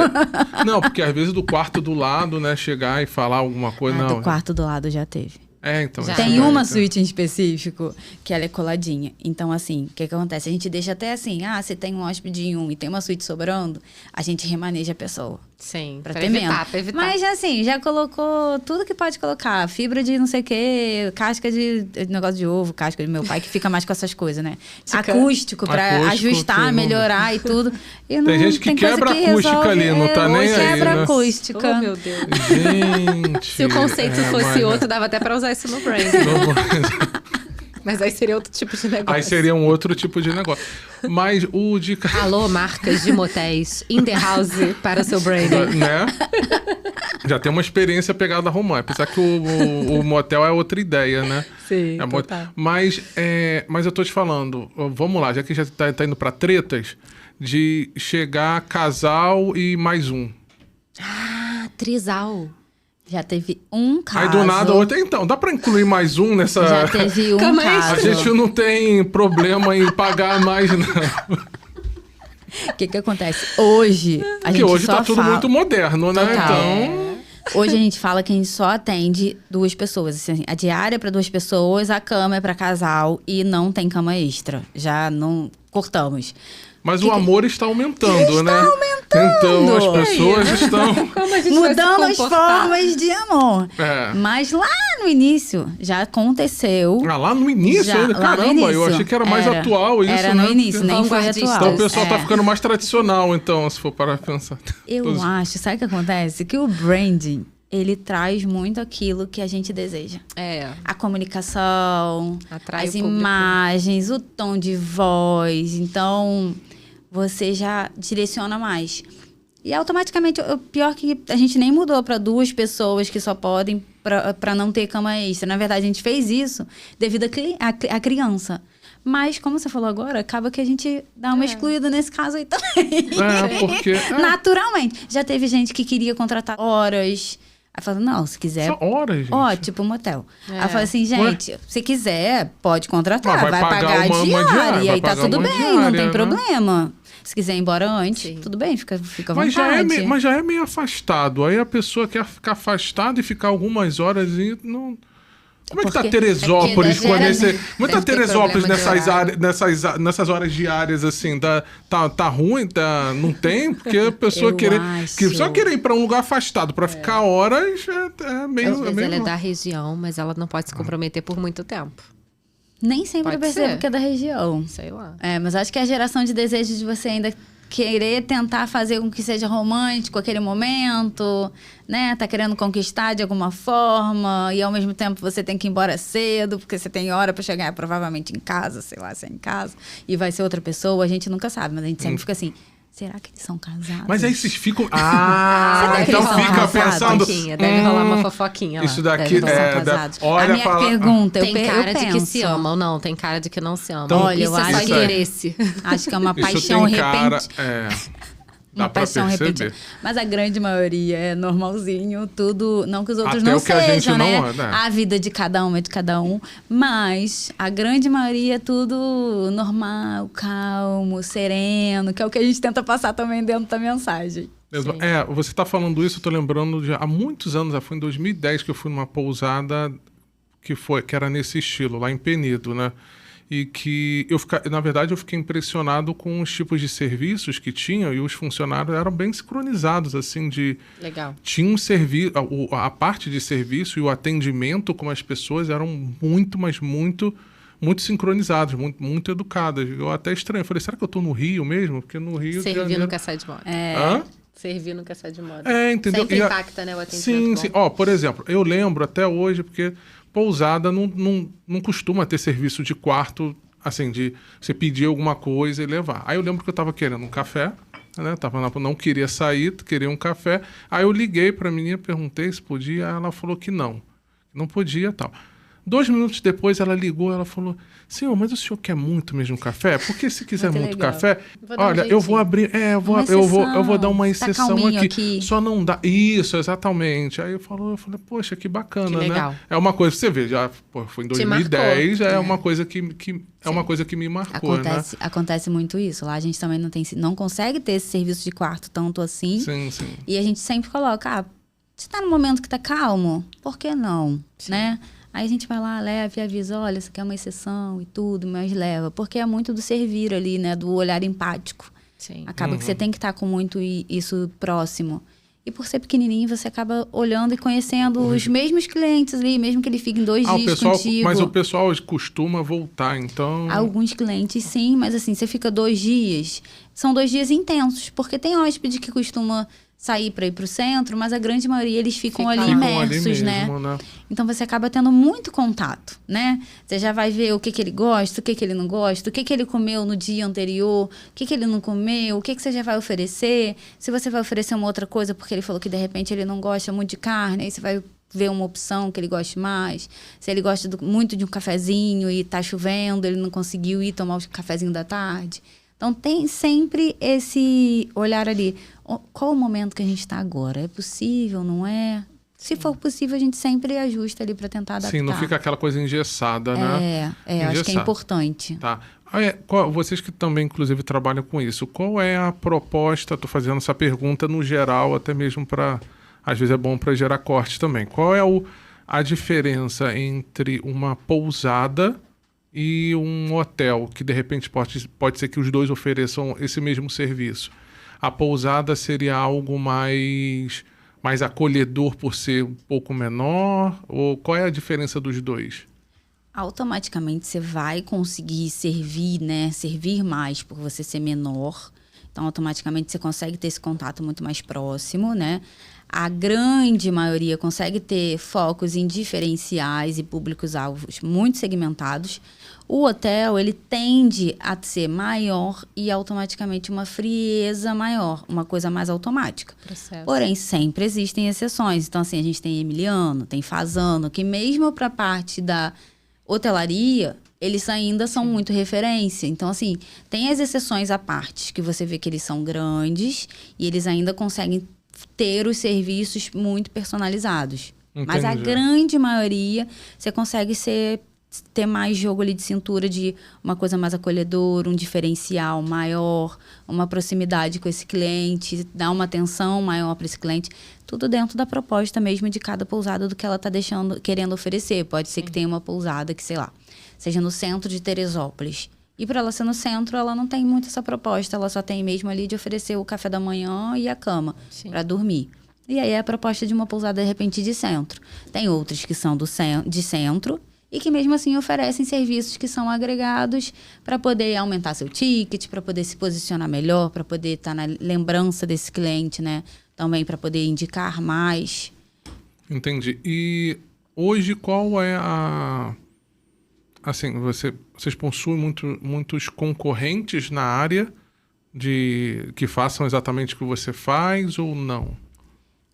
Não, porque às vezes do quarto do lado, né, chegar e falar alguma coisa, não. Do quarto do lado já teve. Então. Já. isso Tem daí, uma tá. suíte em específico que ela é coladinha. Então, assim, o que acontece? A gente deixa até assim, se tem um hóspede em e tem uma suíte sobrando, a gente remaneja a pessoa. Sim, Pra pra ter evitar, menos. pra evitar. Mas, assim, já colocou tudo que pode colocar. Fibra de não sei o quê, casca de negócio de ovo, casca de meu pai, que fica mais com essas coisas, né? Acústico, pra Acústico, ajustar, que melhorar e tudo. E não, Tem gente que coisa quebra que acústica resolve, ali, não tá nem aí, quebra né? acústica. Oh, meu Deus. Gente. Se o conceito fosse mas- outro, dava até pra usar isso no brand. Mas aí seria outro tipo de negócio. Aí seria um outro tipo de negócio. Mas o de... Alô, marcas de motéis in the house para o seu branding. né? Já tem uma experiência pegada romântica. Apesar que o motel é outra ideia, né? Sim, É total. mas eu tô te falando, vamos lá, já que já tá indo pra tretas, de chegar casal e mais um. Ah, trisal. Já teve um caso. Aí do nada, outro. Então, dá pra incluir mais um nessa... Já teve um Calma aí, caso. A gente não tem problema em pagar mais, não. O que acontece? Hoje, a Porque gente hoje só tá tudo fala... muito moderno, né? Total. Então... Hoje a gente fala que a gente só atende 2 pessoas. Assim, a diária é para 2 pessoas, a cama é para casal e não tem cama extra. Já não cortamos. Mas o amor está aumentando, né? aumentando. Então as pessoas estão... Como a gente vai se Mudando as comportar? formas de amor. É. Mas lá no início já aconteceu. Ah, lá no início Já, ainda? lá no Caramba, eu início. achei que era mais Era. atual isso, Era né? no início, nem foi Vanguardista. atual. Então o pessoal tá É. ficando mais tradicional, então, se for para pensar. Eu acho, sabe o que acontece? Que o branding, ele traz muito aquilo que a gente deseja. É. A comunicação, Atrai as o público. imagens, o tom de voz. Então, você já direciona mais. E automaticamente, o pior que a gente nem mudou para 2 pessoas que só podem para não ter cama extra. Na verdade, a gente fez isso devido à criança. Mas, como você falou agora, acaba que a gente dá uma excluída nesse caso aí também. É, porque... Naturalmente. Já teve gente que queria contratar horas. Aí falou, não, se quiser... Só horas, gente. Ó, tipo um motel. É. Aí eu falei assim, gente, se quiser, pode contratar. Mas vai vai pagar pagar a uma diária. diária, E vai aí tá pagar tudo uma bem, não diária, tem né? problema. Se quiser ir embora antes, Sim. tudo bem, fica à Mas vontade. mas já é meio afastado. Aí a pessoa quer ficar afastada e ficar algumas horas e não... Como é que tá Porque- Teresópolis? é porque deve- Como é que tá deve ter Teresópolis problema de nessas horas diárias, assim? Tá ruim? Não tem? Porque a pessoa Eu querer... acho. Só querer ir pra um lugar afastado pra ficar horas é meio... Às vezes meio ela é da região, mas ela não pode se comprometer por muito tempo. Nem sempre eu Pode percebo ser. que é da região. Sei lá. É, mas acho que a geração de desejo de você ainda querer tentar fazer com que seja romântico aquele momento, né? Tá querendo conquistar de alguma forma e ao mesmo tempo você tem que ir embora cedo, porque você tem hora pra chegar provavelmente em casa, sei lá, se é em casa, e vai ser outra pessoa, a gente nunca sabe, mas a gente sempre fica assim, será que eles são casados? Mas aí vocês ficam... Ah, Será que então eles são fica casados? pensando... Deve rolar uma fofoquinha lá. Isso daqui Eles são é... casados. Olha, a minha fala... pergunta, Tem eu cara de que penso, se amam, não. Tem cara de que não se amam. Então, Olha, isso eu é só acho que- interesse. acho que é uma Isso paixão tem cara... repentina. Dá Uma pra paixão perceber. repentina. Mas a grande maioria é normalzinho, tudo. Não que os outros Até não o que a gente sejam, não né? anda. A vida de cada um é de cada um. Mas a grande maioria é tudo normal, calmo, sereno, que é o que a gente tenta passar também dentro da mensagem. É, você tá falando isso, eu tô lembrando de há muitos anos, foi em 2010 que eu fui numa pousada que era nesse estilo, lá em Penedo, né? E que na verdade eu fiquei impressionado com os tipos de serviços que tinham e os funcionários eram bem sincronizados, assim, Legal. tinha um serviço, a parte de serviço e o atendimento com as pessoas eram muito, mas muito sincronizados, muito educadas. Eu até estranho, eu falei, será que eu tô no Rio mesmo? Porque no Rio de Servir Janeiro... nunca sai de moda. Hã? Servir nunca sai de moda. É, entendeu? Sempre E impacta, né, o atendimento. Sim, bom. sim. Ó, por exemplo, eu lembro até hoje, porque pousada não costuma ter serviço de quarto, assim, de você pedir alguma coisa e levar. Aí eu lembro que eu tava querendo um café, né? Não queria sair, queria um café. Aí eu liguei pra menina, perguntei se podia, ela falou que não podia e tal. 2 minutos depois ela ligou, ela falou, senhor, mas o senhor quer muito mesmo café? Porque se quiser Muito muito legal. café, Vou dar um olha, eu vou jeitinho. abrir, Uma eu vou dar uma exceção. Tá exceção calminho aqui. aqui. Só não dá. Isso, exatamente. Aí eu falei, poxa, que bacana, Que legal. né? É uma coisa, você vê, já foi em Te 2010, marcou. é uma coisa que é uma coisa que me marcou, né? Acontece muito isso. Lá a gente também não consegue ter esse serviço de quarto tanto assim. Sim, sim. E a gente sempre coloca, você tá num momento que tá calmo? Por que não? Né? Aí a gente vai lá, leva e avisa, olha, isso aqui é uma exceção e tudo, mas leva. Porque é muito do servir ali, né? Do olhar empático. Sim. Acaba que você tem que estar com muito isso próximo. E por ser pequenininho, você acaba olhando e conhecendo os mesmos clientes ali, mesmo que ele fiquem 2 dias contigo. Mas o pessoal costuma voltar, então... Alguns clientes, sim, mas assim, você fica 2 dias. São 2 dias intensos, porque tem hóspede que costuma sair para ir para o centro, mas a grande maioria eles ficam ali imersos, né? Então você acaba tendo muito contato, né? Você já vai ver o que ele gosta, o que ele não gosta, o que ele comeu no dia anterior, o que ele não comeu, o que você já vai oferecer. Se você vai oferecer uma outra coisa, porque ele falou que de repente ele não gosta muito de carne, aí você vai ver uma opção que ele goste mais. Se ele gosta muito de um cafezinho e tá chovendo, ele não conseguiu ir tomar o cafezinho da tarde. Então, tem sempre esse olhar ali. Qual o momento que a gente está agora? É possível, não é? Se for possível, a gente sempre ajusta ali para tentar adaptar. Sim, não fica aquela coisa engessada, né? Acho que é importante. Tá. Vocês que também, inclusive, trabalham com isso, qual é a proposta? Estou fazendo essa pergunta no geral, até mesmo para... Às vezes é bom para gerar corte também. Qual é a diferença entre uma pousada e um hotel, que de repente pode ser que os dois ofereçam esse mesmo serviço? A pousada seria algo mais acolhedor por ser um pouco menor? Ou qual é a diferença dos dois? Automaticamente você vai conseguir servir, né? Servir mais por você ser menor. Então, automaticamente você consegue ter esse contato muito mais próximo, né? A grande maioria consegue ter focos em diferenciais e públicos-alvos muito segmentados. O hotel, ele tende a ser maior e automaticamente uma frieza maior, uma coisa mais automática. Processo. Porém, sempre existem exceções. Então, assim, a gente tem Emiliano, tem Fasano, que mesmo para a parte da hotelaria, eles ainda são muito referência. Então, assim, tem as exceções à parte, que você vê que eles são grandes e eles ainda conseguem ter os serviços muito personalizados. Entendi. Mas a grande maioria, você consegue ter mais jogo ali de cintura de uma coisa mais acolhedora, um diferencial maior, uma proximidade com esse cliente, dar uma atenção maior para esse cliente. Tudo dentro da proposta mesmo de cada pousada, do que ela está querendo oferecer. Pode ser que tenha uma pousada que, sei lá, seja no centro de Teresópolis. E para ela ser no centro, ela não tem muito essa proposta. Ela só tem mesmo ali de oferecer o café da manhã e a cama para dormir. E aí é a proposta de uma pousada, de repente, de centro. Tem outras que são de centro e que mesmo assim oferecem serviços que são agregados para poder aumentar seu ticket, para poder se posicionar melhor, para poder estar na lembrança desse cliente, né? Também para poder indicar mais. Entendi. E hoje qual é a... Assim, vocês possuem muitos concorrentes na área que façam exatamente o que você faz ou não?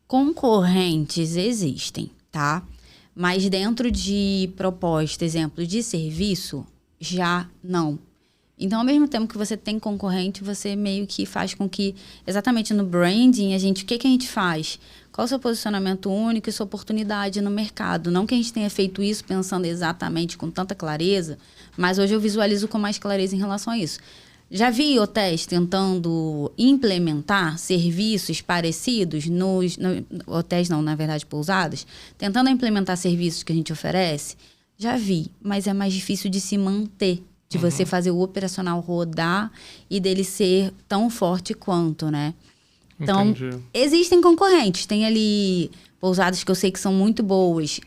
Concorrentes existem, tá? Mas dentro de proposta, exemplo, de serviço, já não. Então, ao mesmo tempo que você tem concorrente, você meio que faz com que, exatamente no branding, o que a gente faz? Qual o seu posicionamento único e sua oportunidade no mercado? Não que a gente tenha feito isso pensando exatamente com tanta clareza, mas hoje eu visualizo com mais clareza em relação a isso. Já vi hotéis tentando implementar serviços parecidos hotéis não, na verdade, pousadas, tentando implementar serviços que a gente oferece? Já vi, mas é mais difícil de se manter, de você fazer o operacional rodar e dele ser tão forte quanto, né? Então, existem concorrentes. Tem ali pousadas que eu sei que são muito boas.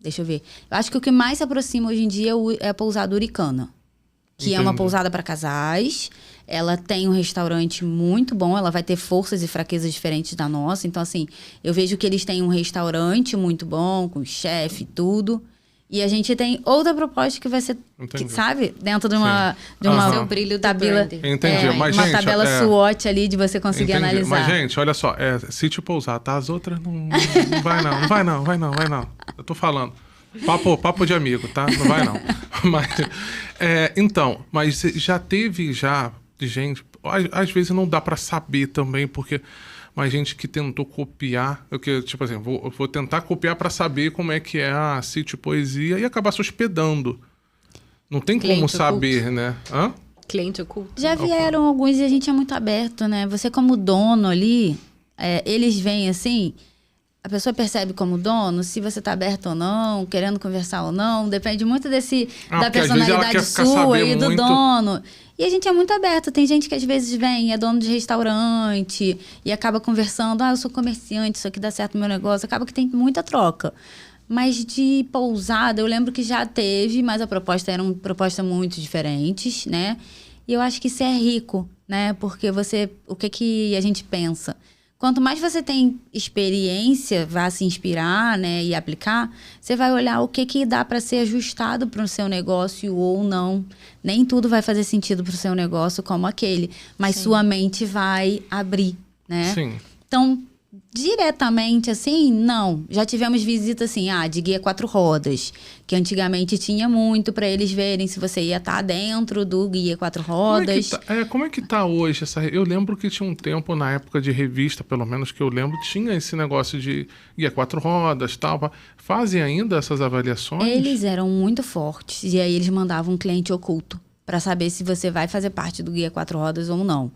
Deixa eu ver. Eu acho que o que mais se aproxima hoje em dia é a pousada Uricana. Que é uma pousada para casais. Ela tem um restaurante muito bom. Ela vai ter forças e fraquezas diferentes da nossa. Então, assim, eu vejo que eles têm um restaurante muito bom, com chefe e tudo. E a gente tem outra proposta que vai ser, sabe? Dentro de uma seu brilho do tabela. Entendi. Mas, uma gente, tabela SWOT ali de você conseguir analisar. Mas, gente, olha só. Sítio pousada, tá? As outras não vai não. Eu tô falando. Papo de amigo, tá? Não vai não. Mas já teve gente... Às vezes não dá pra saber também, porque... Mas gente que tentou copiar... Tipo assim, vou tentar copiar pra saber como é que é a Sítio Poesia e acabar se hospedando. Não tem como saber, né? Hã? Cliente oculto. Já vieram alguns e a gente é muito aberto, né? Você como dono ali, eles vêm assim... A pessoa percebe como dono, se você tá aberto ou não, querendo conversar ou não. Depende muito da personalidade sua e do dono. E a gente é muito aberto. Tem gente que às vezes vem, é dono de restaurante e acaba conversando. Eu sou comerciante, isso aqui dá certo no meu negócio. Acaba que tem muita troca. Mas de pousada, eu lembro que já teve, mas a proposta era uma proposta muito diferentes, né? E eu acho que isso é rico, né? Porque o que a gente pensa? Quanto mais você tem experiência, vai se inspirar, né, e aplicar, você vai olhar o que dá para ser ajustado para o seu negócio ou não. Nem tudo vai fazer sentido para o seu negócio como aquele, mas sua mente vai abrir, né? Sim. Então, Diretamente, assim, não. Já tivemos visita, assim, de guia 4 rodas, que antigamente tinha muito para eles verem se você ia estar dentro do guia 4 rodas. Como é que tá hoje? Eu lembro que tinha um tempo, na época de revista, pelo menos que eu lembro, tinha esse negócio de guia 4 rodas e tal. Fazem ainda essas avaliações? Eles eram muito fortes, e aí eles mandavam um cliente oculto para saber se você vai fazer parte do guia 4 rodas ou não.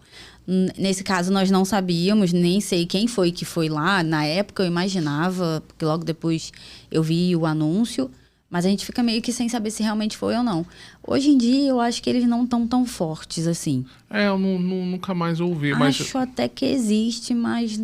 Nesse caso, nós não sabíamos, nem sei quem foi que foi lá. Na época, eu imaginava, porque logo depois eu vi o anúncio, mas a gente fica meio que sem saber se realmente foi ou não. Hoje em dia, eu acho que eles não estão tão fortes assim. Eu nunca mais ouvi. Acho até que existe, mas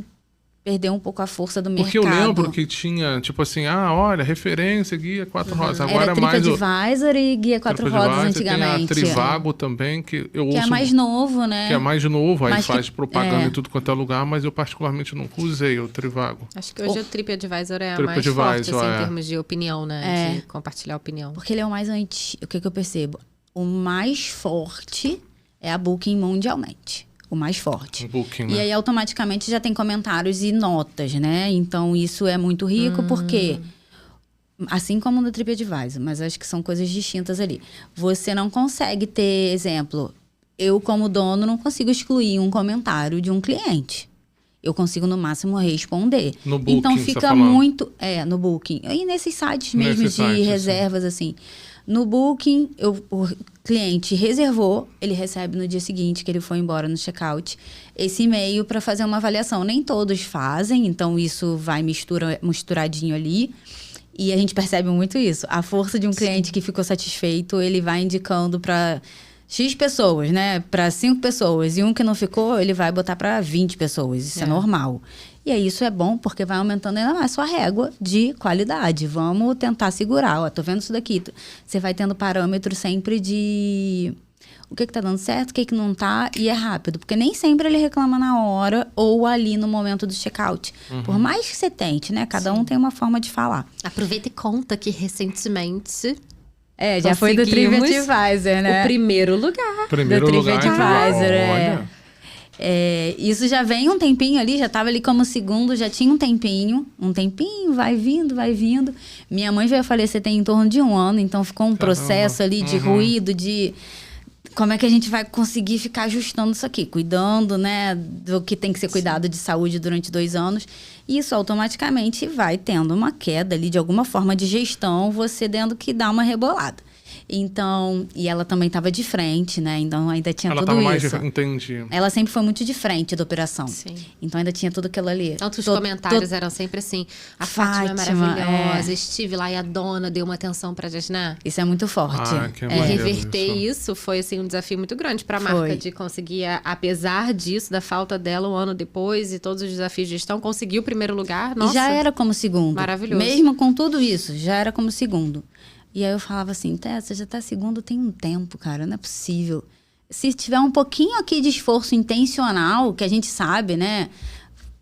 perdeu um pouco a força do mercado. Porque eu lembro que tinha, tipo assim, olha, referência, guia 4 rodas. Agora era TripAdvisor e guia 4 rodas antigamente. Tem a Trivago também, que eu ouço... Que é mais novo, né? Que é mais novo, aí Mas faz propaganda em tudo quanto é lugar, mas eu particularmente nunca usei o Trivago. Acho que hoje o TripAdvisor é a mais forte, assim, em termos de opinião, né? De compartilhar opinião. Porque ele é o mais antigo. O que eu percebo? O mais forte é a Booking mundialmente. O mais forte. Booking, né? E aí, automaticamente, já tem comentários e notas, né? Então, isso é muito rico, porque... Assim como no TripAdvisor, mas acho que são coisas distintas ali. Você não consegue ter, exemplo... Eu, como dono, não consigo excluir um comentário de um cliente. Eu consigo, no máximo, responder. No Booking, então, fica muito... no Booking. E nesses sites mesmo de reservas, assim. No Booking, o cliente reservou, ele recebe no dia seguinte, que ele foi embora no checkout, esse e-mail para fazer uma avaliação. Nem todos fazem, então isso vai misturadinho ali. E a gente percebe muito isso. A força de um cliente que ficou satisfeito, ele vai indicando para X pessoas, né? Para 5 pessoas. E um que não ficou, ele vai botar para 20 pessoas. Isso é normal. E aí isso é bom porque vai aumentando ainda mais sua régua de qualidade. Vamos tentar segurar. Tô vendo isso daqui. Você vai tendo parâmetro sempre de o que tá dando certo, o que não tá, e é rápido. Porque nem sempre ele reclama na hora ou ali no momento do checkout. Por mais que você tente, né? Cada um tem uma forma de falar. Aproveita e conta que recentemente... já foi do TripAdvisor, né? O primeiro lugar. Primeiro do lugar TripAdvisor, isso já vem um tempinho ali, já estava ali como segundo, já tinha um tempinho, vai vindo. Minha mãe veio a falecer tem em torno de 1 ano, então ficou um processo ali de ruído, de como é que a gente vai conseguir ficar ajustando isso aqui, cuidando, né, do que tem que ser cuidado de saúde durante 2 anos. E isso automaticamente vai tendo uma queda ali de alguma forma de gestão, você tendo que dar uma rebolada. Então, e ela também estava de frente, né? Então ainda tinha tudo isso. Entendi. Ela sempre foi muito de frente da operação. Sim. Então ainda tinha tudo aquilo ali. Tanto os comentários eram sempre assim. A Fátima é maravilhosa, estive lá e a dona deu uma atenção pra gente, né? Isso é muito forte. Reverter isso foi assim um desafio muito grande pra marca de conseguir, apesar disso, da falta dela 1 ano depois e todos os desafios de gestão, conseguir o primeiro lugar. Nossa, e já era como segundo. Maravilhoso. Mesmo com tudo isso, já era como segundo. E aí eu falava assim, você já tá segundo tem um tempo, cara, não é possível. Se tiver um pouquinho aqui de esforço intencional, que a gente sabe, né?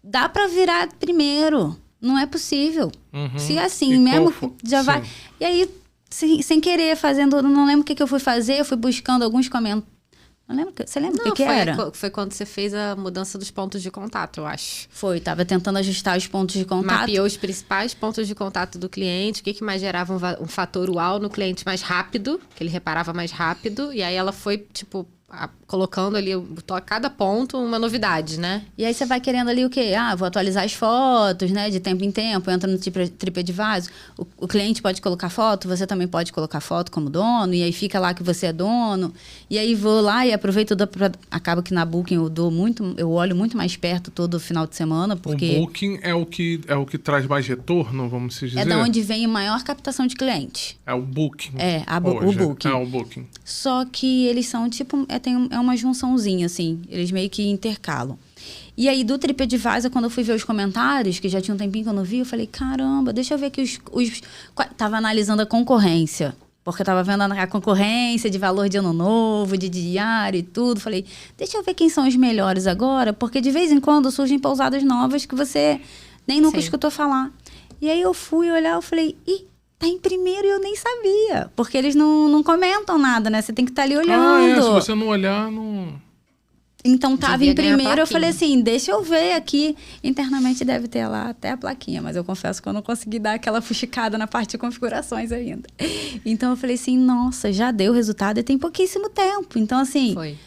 Dá pra virar primeiro. Não é possível. Se assim, mesmo já vai... E aí, sem querer, fazendo... Não lembro o que eu fui fazer, eu fui buscando alguns comentários. Não lembro, você lembra o que era? Foi quando você fez a mudança dos pontos de contato, eu acho. Tava tentando ajustar os pontos de contato. Mapeou os principais pontos de contato do cliente, o que mais gerava um fator uau no cliente mais rápido, que ele reparava mais rápido, e aí ela foi, colocando ali a cada ponto uma novidade, né? E aí você vai querendo ali o quê? Vou atualizar as fotos, né? De tempo em tempo, entra no TripAdvisor. O cliente pode colocar foto, você também pode colocar foto como dono, e aí fica lá que você é dono. E aí vou lá e aproveito, acaba que na Booking eu olho muito mais perto todo final de semana, porque... O Booking é o que traz mais retorno, vamos dizer? É da onde vem a maior captação de cliente. É o Booking. O Booking. É o Booking. Só que eles são é uma junçãozinha, assim. Eles meio que intercalam. E aí, do TripAdvisor, quando eu fui ver os comentários, que já tinha um tempinho que eu não vi, eu falei, caramba, deixa eu ver aqui Tava analisando a concorrência. Porque eu tava vendo a concorrência de valor de ano novo, de diário e tudo. Falei, deixa eu ver quem são os melhores agora, porque de vez em quando surgem pousadas novas que você nem nunca escutou falar. E aí eu fui olhar, eu falei, tá em primeiro e eu nem sabia. Porque eles não comentam nada, né? Você tem que estar ali olhando. Se você não olhar, não... Então tava Devia em ganhar primeiro, eu plaquinha. falei assim, deixa eu ver aqui. Internamente deve ter lá até a plaquinha, mas eu confesso que eu não consegui dar aquela fuxicada na parte de configurações ainda. Então eu falei assim, nossa, já deu resultado e tem pouquíssimo tempo. Então assim, Foi.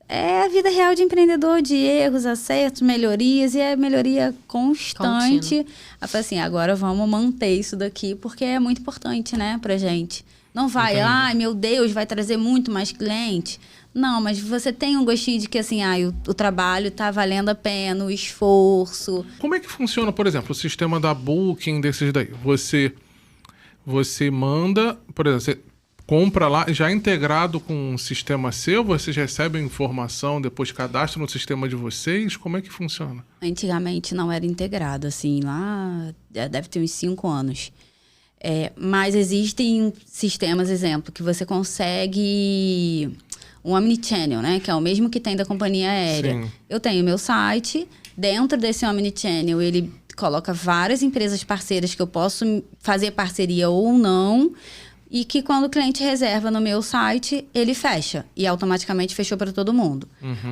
é a vida real de empreendedor, de erros, acertos, melhorias, e é melhoria constante. Contínua. Eu falei assim, agora vamos manter isso daqui, porque é muito importante, né, pra gente. Não vai, Entendi. ai meu Deus, vai trazer muito mais cliente. Não, mas você tem um gostinho de que assim, o trabalho tá valendo a pena, o esforço. Como é que funciona, por exemplo, o sistema da Booking desses daí? Você manda, por exemplo, você compra lá, já integrado com um sistema seu, vocês recebem informação, depois cadastram no sistema de vocês? Como é que funciona? Antigamente não era integrado, assim, lá deve ter uns 5 anos. Mas existem sistemas, exemplo, que você consegue um omnichannel, né? Que é o mesmo que tem da companhia aérea. Sim. Eu tenho meu site, dentro desse omnichannel ele coloca várias empresas parceiras que eu posso fazer parceria ou não, e que quando o cliente reserva no meu site, ele fecha. E automaticamente fechou para todo mundo.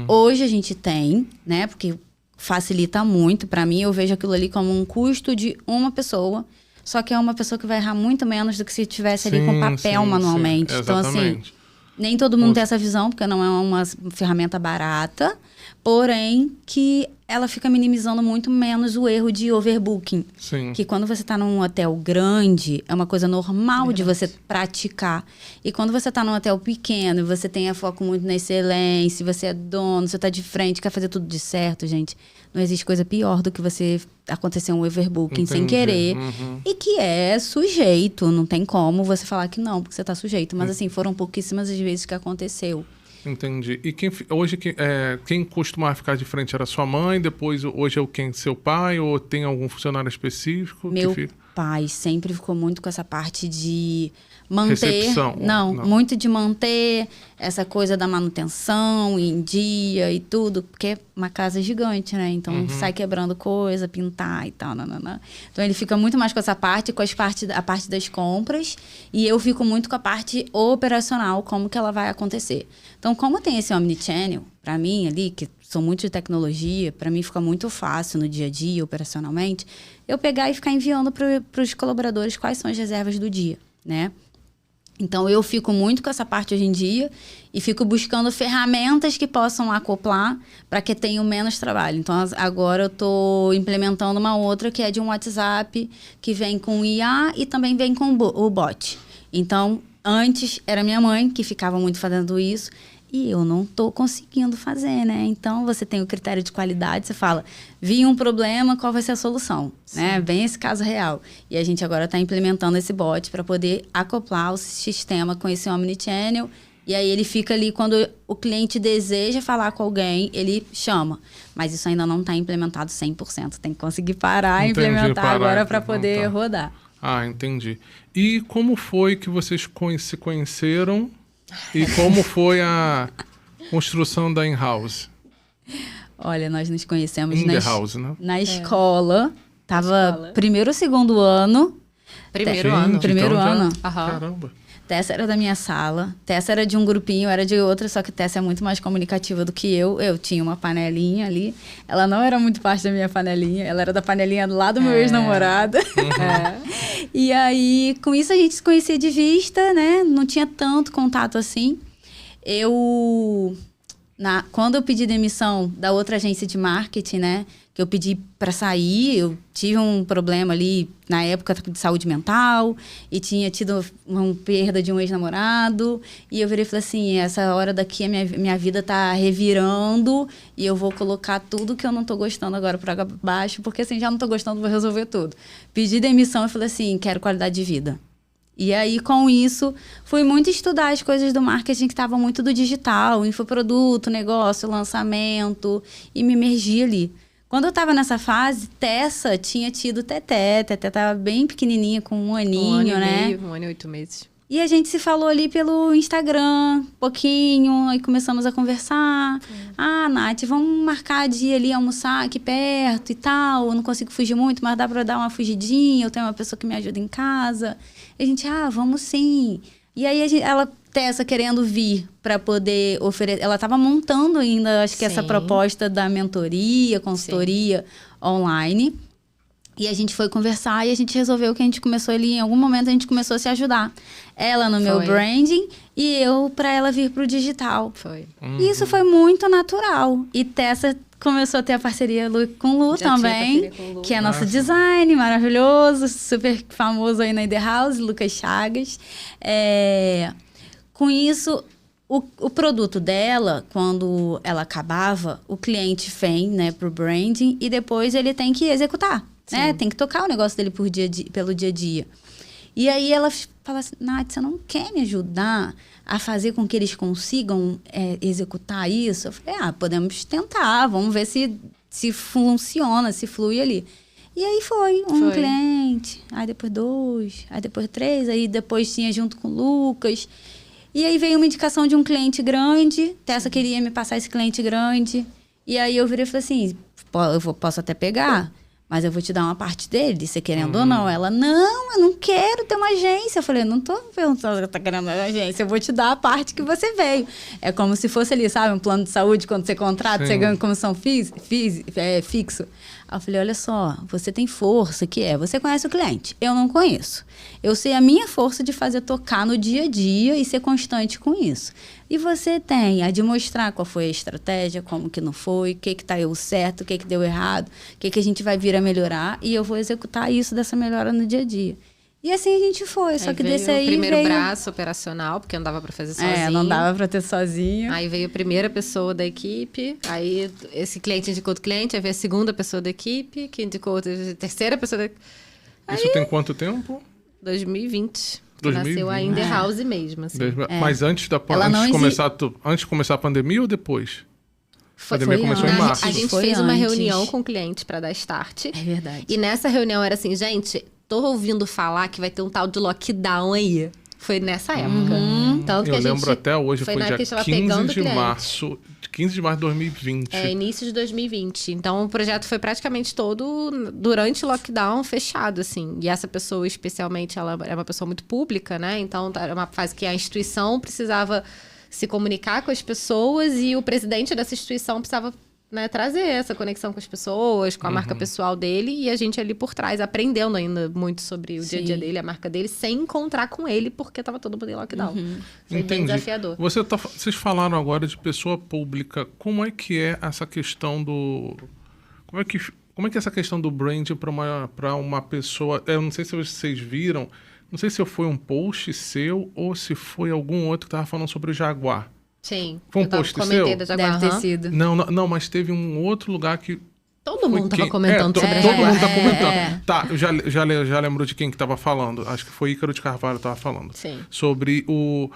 Hoje a gente tem, né? Porque facilita muito. Para mim, eu vejo aquilo ali como um custo de uma pessoa. Só que é uma pessoa que vai errar muito menos do que se tivesse ali com papel manualmente. Sim, então, assim, exatamente. nem todo mundo tem essa visão, porque não é uma ferramenta barata. Porém, que ela fica minimizando muito menos o erro de overbooking. Sim. Que quando você está num hotel grande, é uma coisa normal de você praticar. E quando você está num hotel pequeno, você tem foco muito na excelência, você é dono, você está de frente, quer fazer tudo de certo, gente. Não existe coisa pior do que você acontecer um overbooking sem Entendi. querer. E que é sujeito, não tem como você falar que não, porque você está sujeito. Mas assim, foram pouquíssimas as vezes que aconteceu. Entendi. E quem costumava ficar de frente era sua mãe, depois hoje é quem? Seu pai, ou tem algum funcionário específico? Meu que fica? pai sempre ficou muito com essa parte de manter... Recepção. Não, muito de manter essa coisa da manutenção em dia e tudo, porque é uma casa gigante, né? Então sai quebrando coisa, pintar e tal, nananã. Então ele fica muito mais com essa parte, a parte das compras, e eu fico muito com a parte operacional, como que ela vai acontecer. Então, como tem esse omnichannel, para mim ali, que sou muito de tecnologia, para mim fica muito fácil no dia a dia, operacionalmente, eu pegar e ficar enviando para os colaboradores quais são as reservas do dia, né? Então, eu fico muito com essa parte hoje em dia e fico buscando ferramentas que possam acoplar para que tenham menos trabalho. Então, agora eu estou implementando uma outra que é de um WhatsApp que vem com IA e também vem com o bot. Então, antes era minha mãe que ficava muito fazendo isso e eu não estou conseguindo fazer, né? Então, você tem o critério de qualidade, você fala, vi um problema, qual vai ser a solução? Né? Bem esse caso real. E a gente agora está implementando esse bot para poder acoplar o sistema com esse omnichannel. E aí ele fica ali, quando o cliente deseja falar com alguém, ele chama. Mas isso ainda não está implementado 100%. Tem que conseguir parar e implementar agora para poder rodar. Ah, entendi. E como foi que vocês se conheceram? E como foi a construção da In-House? Olha, nós nos conhecemos In-the-house, né? na escola. Tava primeiro ou segundo ano. Primeiro ano. Primeiro ano. Caramba. Tessa era da minha sala. Tessa era de um grupinho, eu era de outra, só que Tessa é muito mais comunicativa do que eu. Eu tinha uma panelinha ali. Ela não era muito parte da minha panelinha. Ela era da panelinha lá do meu ex-namorado. E aí, com isso, a gente se conhecia de vista, né? Não tinha tanto contato assim. Quando eu pedi demissão da outra agência de marketing, né? Que eu pedi para sair, eu tive um problema ali na época de saúde mental e tinha tido uma perda de um ex-namorado. E eu virei e falei assim, essa hora daqui a minha vida tá revirando e eu vou colocar tudo que eu não tô gostando agora por água abaixo, porque assim, já não tô gostando, vou resolver tudo. Pedi demissão e falei assim, quero qualidade de vida. E aí, com isso, fui muito estudar as coisas do marketing que estavam muito do digital, infoproduto, negócio, lançamento, e me imergi ali. Quando eu tava nessa fase, Tessa tinha tido Teté. Teté tava bem pequenininha, com um aninho, né? 1 ano e 8 meses. E a gente se falou ali pelo Instagram, pouquinho, aí começamos a conversar. Ah, Nath, vamos marcar dia ali, almoçar aqui perto e tal. Eu não consigo fugir muito, mas dá pra dar uma fugidinha. Eu tenho uma pessoa que me ajuda em casa. E a gente, vamos sim. E aí ela Tessa querendo vir para poder oferecer. Ela estava montando ainda, acho que essa Sim. proposta da mentoria, consultoria online. E a gente foi conversar e a gente resolveu que a gente começou ali, em algum momento a gente começou a se ajudar. Ela no meu Foi. branding e eu para ela vir pro digital. Foi. E isso foi muito natural. E Tessa começou a ter a parceria com o Lu Já tinha também, parceria com o Lu. que é nosso Nossa. design maravilhoso, super famoso aí na The House, Lucas Chagas. Com isso, o produto dela, quando ela acabava, o cliente vem, né, pro branding e depois ele tem que executar, né? Tem que tocar o negócio dele pelo dia a dia. E aí ela fala assim, Nath, você não quer me ajudar a fazer com que eles consigam executar isso? Eu falei, podemos tentar, vamos ver se funciona, se flui ali. E aí foi um cliente, aí depois 2, aí depois 3, aí depois tinha junto com o Lucas. E aí veio uma indicação de um cliente grande, Tessa queria me passar esse cliente grande. E aí eu virei e falei assim, posso até pegar, mas eu vou te dar uma parte dele, você querendo ou não. Ela, não, eu não quero ter uma agência. Eu falei, não tô perguntando se você tá querendo uma agência, eu vou te dar a parte que você veio. É como se fosse ali, sabe, um plano de saúde, quando você contrata, Sim. você ganha comissão fixo. Aí eu falei, olha só, você tem força, você conhece o cliente, eu não conheço. Eu sei a minha força de fazer tocar no dia a dia e ser constante com isso. E você tem a de mostrar qual foi a estratégia, como que não foi, o que deu certo, o que deu errado, o que a gente vai vir a melhorar, e eu vou executar isso dessa melhora no dia a dia. E assim a gente foi, só que desse aí o primeiro veio... braço operacional, porque não dava pra fazer sozinho. não dava pra ter sozinho. Aí veio a primeira pessoa da equipe, aí esse cliente indicou outro cliente, aí veio a segunda pessoa da equipe, que indicou a terceira pessoa da equipe. Isso tem quanto tempo? 2020. Que 2020. nasceu a In The House mesmo, assim. Mas antes Ela não antes de começar a pandemia ou depois? A Foi pandemia começou em antes. março. A gente Foi fez uma antes. reunião com o cliente pra dar start. É verdade. E nessa reunião era assim, gente, tô ouvindo falar que vai ter um tal de lockdown aí. Foi nessa época. Tanto que Eu a gente lembro até hoje, foi na dia época que a gente tava 15 pegando de cliente. março. 15 de março de 2020. Início de 2020. Então, o projeto foi praticamente todo durante o lockdown fechado, assim. E essa pessoa, especialmente, ela é uma pessoa muito pública, né? Então, era uma fase que a instituição precisava se comunicar com as pessoas e o presidente dessa instituição precisava, né, trazer essa conexão com as pessoas, com a marca pessoal dele, e a gente ali por trás aprendendo ainda muito sobre o dia a dia dele, a marca dele, sem encontrar com ele, porque tava todo mundo em lockdown. Foi bem desafiador. Vocês falaram agora de pessoa pública. Como é que é essa questão do... Como é que é essa questão do brand para uma pessoa... Eu não sei se vocês viram, não sei se foi um post seu ou se foi algum outro que tava falando sobre o Jaguar. Sim. Foi um eu post comentei seu? da Jaguar, Deve ter aham. sido. Não, mas teve um outro lugar que... Todo mundo tava quem? comentando sobre a todo Jaguar. mundo tá comentando. Tá, eu já lembrou de quem que tava falando. Acho que foi Ícaro de Carvalho que tava falando. Sim. Sobre o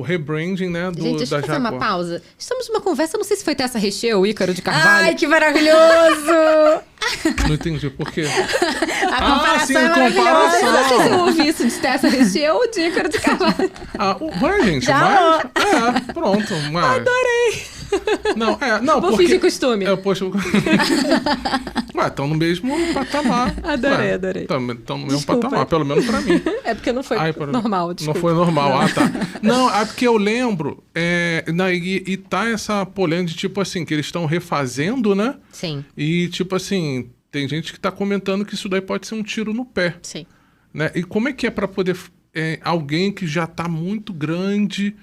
rebranding, né, Gente, deixa da eu fazer uma Jaguar. pausa. Estamos numa conversa, não sei se foi Tessa Recheio ou Ícaro de Carvalho. Ai, que maravilhoso! Não entendi por quê. A comparação sim, é maravilhosa. Eu não sei se eu comparação. ouvi isso de Tessa Recheio ou de Ícaro de Carvalho. Vai, gente, Já mas... pronto. Mas... Adorei. Não, Vou porque... fingir costume. Poxa... estão no mesmo patamar. Adorei. Estão no mesmo Desculpa. patamar, pelo menos pra mim. É porque não foi normal, desculpa. Não foi normal, tá. Não, é porque eu lembro, e tá essa polêmica de tipo assim, que eles estão refazendo, né? Sim, E tipo assim, tem gente que tá comentando que isso daí pode ser um tiro no pé, sim. né? E como é que é pra poder, alguém que já tá muito grande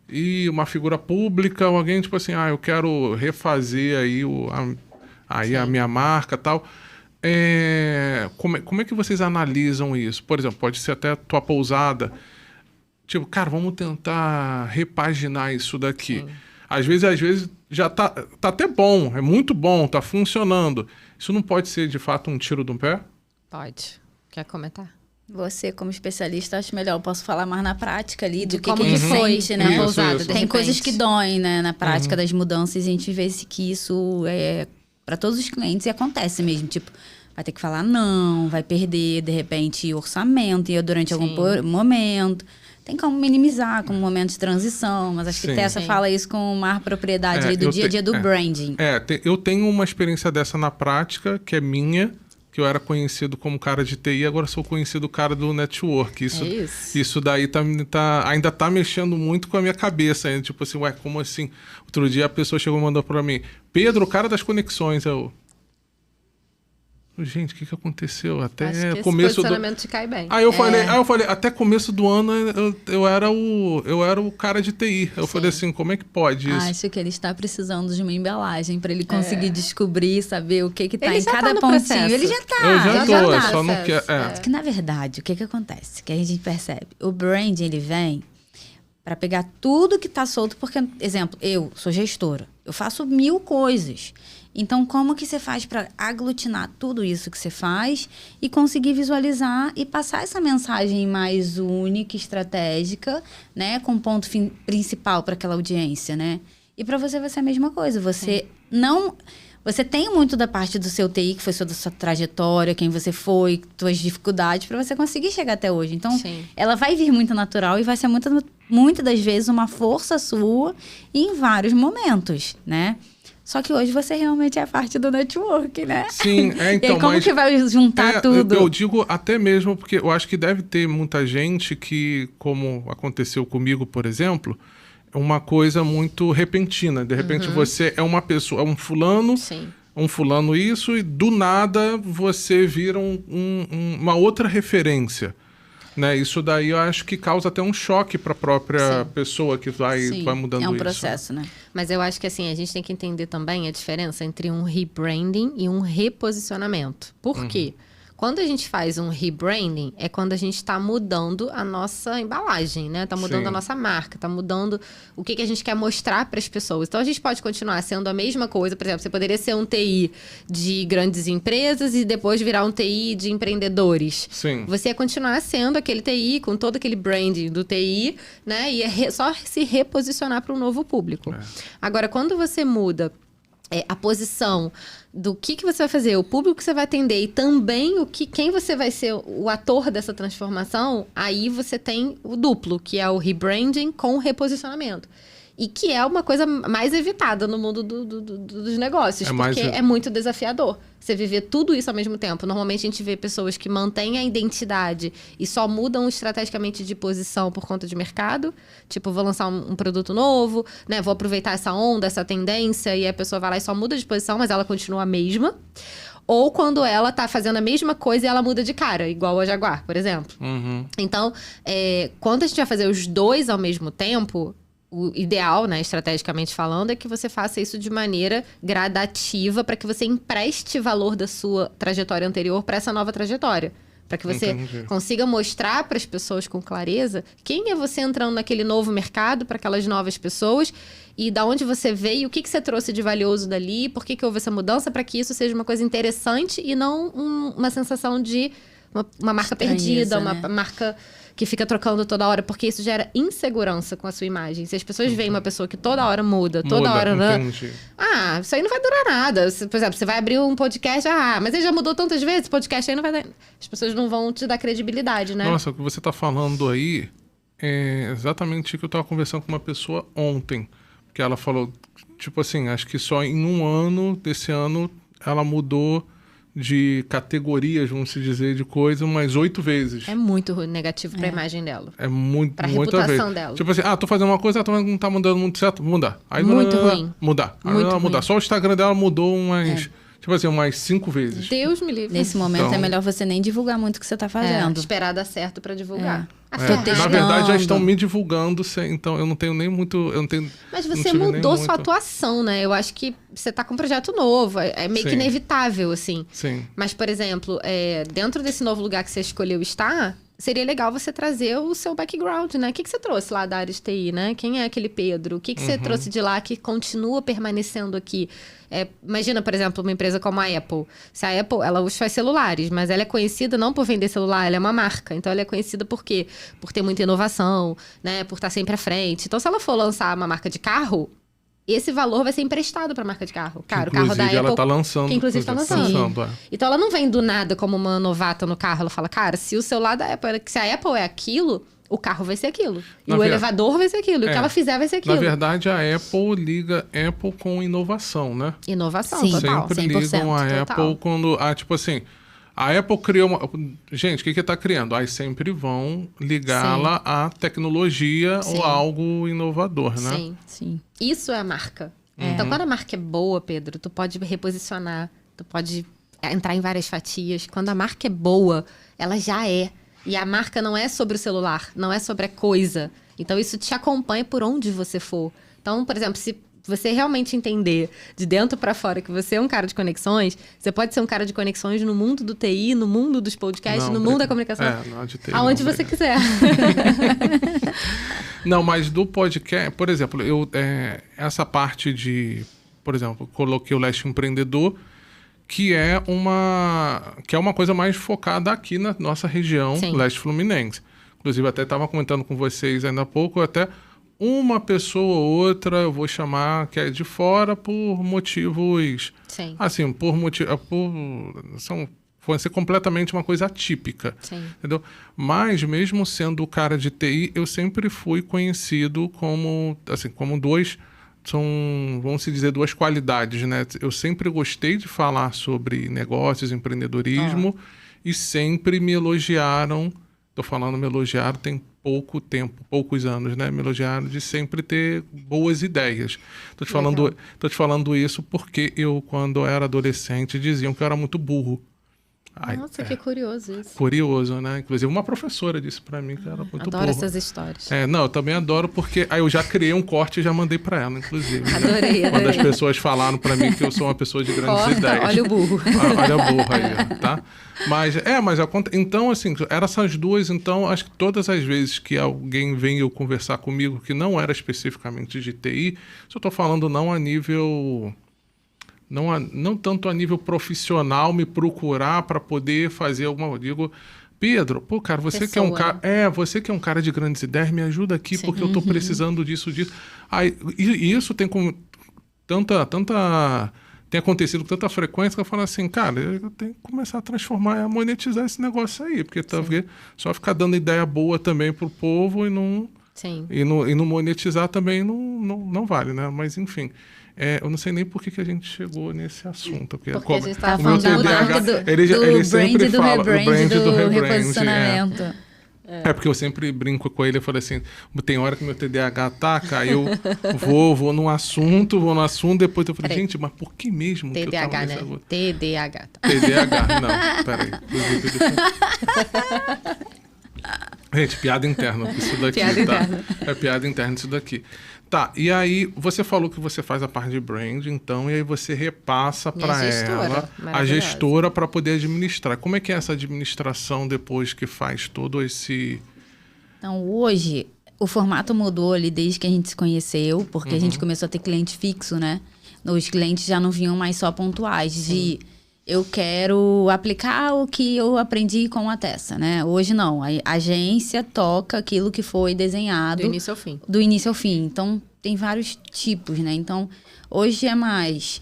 e uma figura pública, ou alguém tipo assim, eu quero refazer aí a minha marca e tal... Como é que vocês analisam isso? Por exemplo, pode ser até a tua pousada. Tipo, cara, vamos tentar repaginar isso daqui. Sim. Às vezes já tá até bom, é muito bom, tá funcionando. Isso não pode ser, de fato, um tiro do pé? Pode. Quer comentar? Você, como especialista, acho melhor. Eu posso falar mais na prática ali De do que como a gente que foi, sente, né? né? Isso, Pousada, isso. de Tem repente. coisas que doem, né? Na prática das mudanças, a gente vê que isso é para todos os clientes e acontece mesmo. Tipo, vai ter que falar não, vai perder, de repente, orçamento durante algum momento. Tem como minimizar como um momento de transição, mas acho que Sim. Tessa Sim. fala isso com mais propriedade ali do dia a dia do branding. Eu tenho uma experiência dessa na prática, que é minha, que eu era conhecido como cara de TI, agora sou conhecido cara do network. Isso daí ainda tá mexendo muito com a minha cabeça. Hein? Tipo assim, ué, como assim? Outro dia a pessoa chegou e mandou pra mim, Pedro, o cara das conexões. Gente, o que aconteceu? Até Acho que esse começo posicionamento te cai bem. Aí eu falei, até começo do ano eu era o cara de TI. Eu falei assim, como é que pode isso? Acho que ele está precisando de uma embalagem para ele conseguir descobrir, saber o que tá Ele em já cada tá no pontinho. processo. Ele já tá. Eu já tô, tá. eu só não quero. Que na verdade, o que acontece? Que a gente percebe. O branding, ele vem para pegar tudo que tá solto, porque, exemplo, eu sou gestora. Eu faço 1000 coisas. Então, como que você faz para aglutinar tudo isso que você faz e conseguir visualizar e passar essa mensagem mais única, estratégica, né? Com ponto principal para aquela audiência, né? E para você vai ser a mesma coisa. Você Você tem muito da parte do seu TI, que foi da sua trajetória, quem você foi, suas dificuldades, para você conseguir chegar até hoje. Então, ela vai vir muito natural e vai ser muitas das vezes uma força sua em vários momentos, né? Só que hoje você realmente é parte do network, né? Sim, então... E aí, como que vai juntar tudo? Eu digo até mesmo, porque eu acho que deve ter muita gente que, como aconteceu comigo, por exemplo, é uma coisa muito repentina. De repente você é uma pessoa, é um fulano... Sim. Um fulano isso, e do nada você vira uma outra referência. Né? Isso daí eu acho que causa até um choque para a própria pessoa que vai mudando isso. É um processo, né? Mas eu acho que assim, a gente tem que entender também a diferença entre um rebranding e um reposicionamento. Por quê? Quando a gente faz um rebranding, é quando a gente está mudando a nossa embalagem, né? Tá mudando a nossa marca, tá mudando o que a gente quer mostrar para as pessoas. Então, a gente pode continuar sendo a mesma coisa. Por exemplo, você poderia ser um TI de grandes empresas e depois virar um TI de empreendedores. Sim. Você ia continuar sendo aquele TI, com todo aquele branding do TI, né? E só se reposicionar para um novo público. Agora, quando você muda a posição do que você vai fazer, o público que você vai atender e também quem você vai ser o ator dessa transformação, aí você tem o duplo, que é o rebranding com o reposicionamento. E que é uma coisa mais evitada no mundo dos negócios, porque é muito desafiador você viver tudo isso ao mesmo tempo. Normalmente a gente vê pessoas que mantêm a identidade e só mudam estrategicamente de posição por conta de mercado. Tipo, vou lançar um produto novo, né? Vou aproveitar essa onda, essa tendência, e a pessoa vai lá e só muda de posição, mas ela continua a mesma. Ou quando ela tá fazendo a mesma coisa e ela muda de cara, igual a Jaguar, por exemplo. Então, quando a gente vai fazer os dois ao mesmo tempo... O ideal, né, estrategicamente falando, é que você faça isso de maneira gradativa para que você empreste valor da sua trajetória anterior para essa nova trajetória. Para que você consiga mostrar para as pessoas com clareza quem é você entrando naquele novo mercado, para aquelas novas pessoas, e da onde você veio, o que você trouxe de valioso dali, por que houve essa mudança, para que isso seja uma coisa interessante e não uma sensação de uma marca perdida, uma marca que fica trocando toda hora, porque isso gera insegurança com a sua imagem. Se as pessoas veem uma pessoa que toda hora muda, toda hora... isso aí não vai durar nada. Por exemplo, você vai abrir um podcast, mas ele já mudou tantas vezes, esse podcast aí não vai dar... As pessoas não vão te dar credibilidade, né? Nossa, o que você tá falando aí é exatamente o que eu tava conversando com uma pessoa ontem. Que ela falou, tipo assim, acho que só em um ano, desse ano, ela mudou de categorias, vamos dizer, de coisa, umas 8 vezes. É muito negativo pra imagem dela. É muito, pra muita reputação vez. dela. Tipo assim, tô fazendo uma coisa, não tá mudando muito certo, mudar. Aí muito ruim. Mudar. Mudar. Só o Instagram dela mudou tipo assim, umas 5 vezes. Deus me livre. Nesse momento é melhor você nem divulgar muito o que você tá fazendo. Esperar dar certo pra divulgar. Na verdade, já estão me divulgando, então eu não tenho nem muito... Mas você mudou sua atuação, né? Eu acho que você tá com um projeto novo, é meio que inevitável, assim. Sim. Mas, por exemplo, dentro desse novo lugar que você escolheu estar, seria legal você trazer o seu background, né? O que você trouxe lá da área de TI, né? Quem é aquele Pedro? O que você trouxe de lá que continua permanecendo aqui? Imagina, por exemplo, uma empresa como a Apple. Se a Apple, ela hoje faz celulares, mas ela é conhecida não por vender celular, ela é uma marca. Então, ela é conhecida por quê? Por ter muita inovação, né? Por estar sempre à frente. Então, se ela for lançar uma marca de carro, esse valor vai ser emprestado para a marca de carro. Cara, o carro da Apple... ela tá lançando. Que inclusive está lançando. Então, ela não vem do nada como uma novata no carro. Ela fala, cara, se o celular da Apple... Se a Apple é aquilo... O carro vai ser aquilo. E o elevador vai ser aquilo. E o que ela fizer vai ser aquilo. Na verdade, a Apple liga Apple com inovação, né? Inovação, sim, total. Sempre 100%, ligam a total. Apple quando... tipo assim... A Apple criou uma... Gente, o que está criando? Aí sempre vão ligá-la à tecnologia Sim. ou algo inovador, né? Sim. Sim. Isso é a marca. Então, quando a marca é boa, Pedro, tu pode reposicionar, tu pode entrar em várias fatias. Quando a marca é boa, ela já é. E a marca não é sobre o celular, não é sobre a coisa. Então, isso te acompanha por onde você for. Então, por exemplo, se você realmente entender de dentro para fora que você é um cara de conexões, você pode ser um cara de conexões no mundo do TI, no mundo dos podcasts, Não, no mundo da comunicação, não, de TI, aonde não, você obrigado. quiser. Não, mas do podcast, por exemplo, essa parte de, por exemplo, coloquei o Leste Empreendedor, que é uma coisa mais focada aqui na nossa região, Sim. Leste Fluminense. Inclusive, até estava comentando com vocês ainda há pouco, até uma pessoa ou outra eu vou chamar que é de fora por motivos... Sim. Assim, vai ser completamente uma coisa atípica. Sim. Entendeu? Mas, mesmo sendo o cara de TI, eu sempre fui conhecido como dois... vamos se dizer, duas qualidades, né? Eu sempre gostei de falar sobre negócios, empreendedorismo, e sempre me elogiaram. Tô falando me elogiaram tem pouco tempo, poucos anos, né? Me elogiaram de sempre ter boas ideias. Tô te falando isso porque eu, quando eu era adolescente, diziam que eu era muito burro. Nossa, que curioso isso. Curioso, né? Inclusive, uma professora disse pra mim que eu era muito burro. Adoro essas histórias. Não, eu também adoro porque... Aí eu já criei um corte e já mandei pra ela, inclusive. Né? Adorei. Quando as pessoas falaram pra mim que eu sou uma pessoa de grandes Corta, ideias. olha o burro. Olha o burro aí, tá? Mas então, assim, eram essas duas. Então, acho que todas as vezes que alguém vem eu conversar comigo que não era especificamente de TI, se eu tô falando não a nível... Não tanto a nível profissional me procurar para poder fazer alguma... Eu digo, Pedro, pô, cara, você que é um cara... você que é um cara de grandes ideias, me ajuda aqui, Sim. porque eu tô precisando disso. Aí, e isso tem como tem acontecido com tanta frequência que eu falo assim, cara, eu tenho que começar a transformar, a monetizar esse negócio aí, porque só ficar dando ideia boa também pro povo e não... Sim. E não monetizar também não vale, né? Mas, enfim... eu não sei nem por que a gente chegou nesse assunto. Porque a gente Tá tá falando da TDAH, marca do ele brand, sempre do fala rebrand, do rebrand, reposicionamento. É porque eu sempre brinco com ele, eu falei assim, tem hora que meu TDAH ataca, aí eu vou no assunto, depois eu falei, Peraí. gente, mas por que mesmo que eu tava TDAH, nesse né? agora? TDAH. TDAH, não, peraí. Gente, piada interna isso daqui, Piada tá? interna. É piada interna isso daqui. Tá, e aí você falou que você faz a parte de brand, então, e aí você repassa Minha para gestora, ela, a maravilhosa. gestora, para poder administrar. Como é que é essa administração depois que faz todo esse... Então, hoje, o formato mudou ali desde que a gente se conheceu, porque a gente começou a ter cliente fixo, né? Os clientes já não vinham mais só pontuais, de eu quero aplicar o que eu aprendi com a Tessa, né? Hoje não, a agência toca aquilo que foi desenhado. Do início ao fim. Do início ao fim. Então, tem vários tipos, né? Então, hoje é mais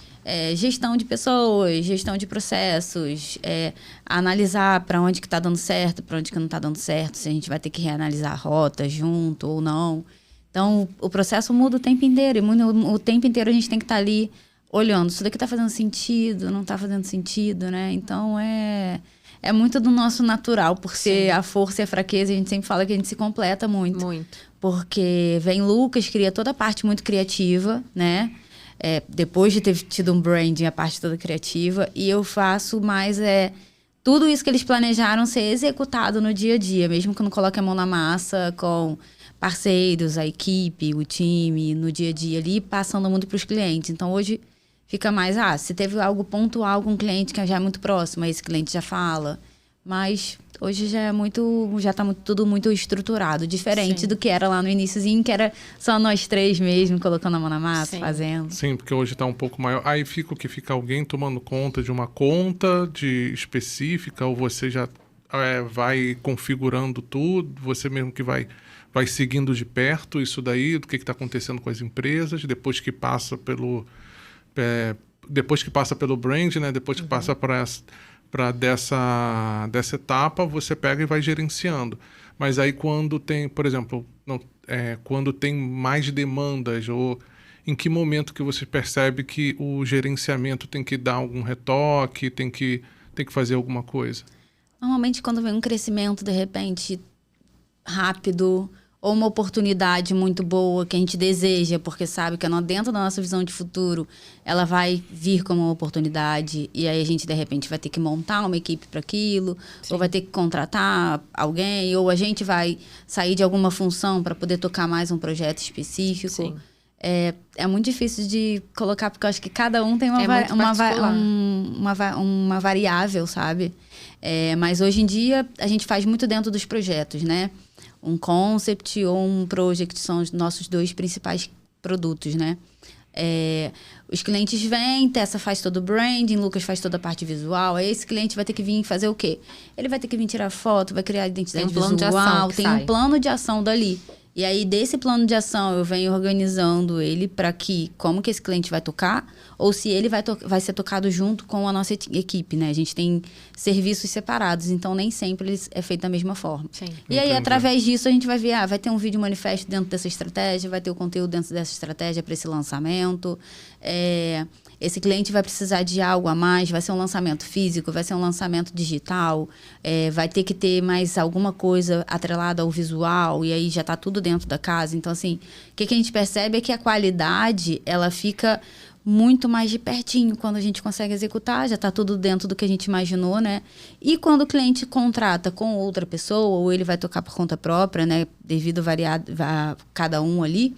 gestão de pessoas, gestão de processos, analisar para onde que está dando certo, para onde que não está dando certo, se a gente vai ter que reanalisar a rota junto ou não. Então, o processo muda o tempo inteiro. E o tempo inteiro a gente tem que estar ali olhando. Isso daqui está fazendo sentido, não está fazendo sentido, né? Então, é muito do nosso natural. Por ser a força e a fraqueza, a gente sempre fala que a gente se completa muito. Muito. Porque vem Lucas, cria toda a parte muito criativa, né? Depois de ter tido um branding, a parte toda criativa. E eu faço mais tudo isso que eles planejaram ser executado no dia a dia. Mesmo que eu não coloque a mão na massa com parceiros, a equipe, o time, no dia a dia ali, passando muito para os clientes. Então, hoje fica mais, se teve algo pontual com um cliente que já é muito próximo, esse cliente já fala. Mas hoje já tá tudo muito estruturado, diferente do que era lá no iniciozinho, que era só nós três mesmo, colocando a mão na massa, fazendo. Sim, porque hoje tá um pouco maior. Aí fica alguém tomando conta de uma conta específica, ou você já vai configurando tudo, você mesmo que vai seguindo de perto isso daí, do que está acontecendo com as empresas, depois que passa pelo brand, né? Depois que passa para dessa etapa, você pega e vai gerenciando. Mas aí quando tem, por exemplo, quando tem mais demandas, ou em que momento que você percebe que o gerenciamento tem que dar algum retoque, tem que ter que fazer alguma coisa? Normalmente, quando vem um crescimento, de repente, rápido, ou uma oportunidade muito boa que a gente deseja, porque sabe que dentro da nossa visão de futuro, ela vai vir como uma oportunidade, e aí a gente, de repente, vai ter que montar uma equipe para aquilo, ou vai ter que contratar alguém, ou a gente vai sair de alguma função para poder tocar mais um projeto específico. Sim. É muito difícil de colocar, porque eu acho que cada um tem uma variável, sabe? Mas hoje em dia, a gente faz muito dentro dos projetos, né? Um concept ou um project são os nossos 2 principais produtos, né? Os clientes vêm, Tessa faz todo o branding, Lucas faz toda a parte visual. Aí esse cliente vai ter que vir fazer o quê? Ele vai ter que vir tirar foto, vai criar identidade visual, tem um plano de ação dali. E aí, desse plano de ação, eu venho organizando ele para como que esse cliente vai tocar, ou se ele vai ser tocado junto com a nossa equipe, né? A gente tem serviços separados, então nem sempre é feito da mesma forma. Sim. E aí, através disso, a gente vai ver, vai ter um vídeo manifesto dentro dessa estratégia, vai ter o conteúdo dentro dessa estratégia para esse lançamento. Esse cliente vai precisar de algo a mais, vai ser um lançamento físico, vai ser um lançamento digital, vai ter que ter mais alguma coisa atrelada ao visual, e aí já está tudo dentro da casa. Então, assim, o que a gente percebe é que a qualidade, ela fica muito mais de pertinho quando a gente consegue executar, já está tudo dentro do que a gente imaginou, né? E quando o cliente contrata com outra pessoa, ou ele vai tocar por conta própria, né? Devido a cada um ali,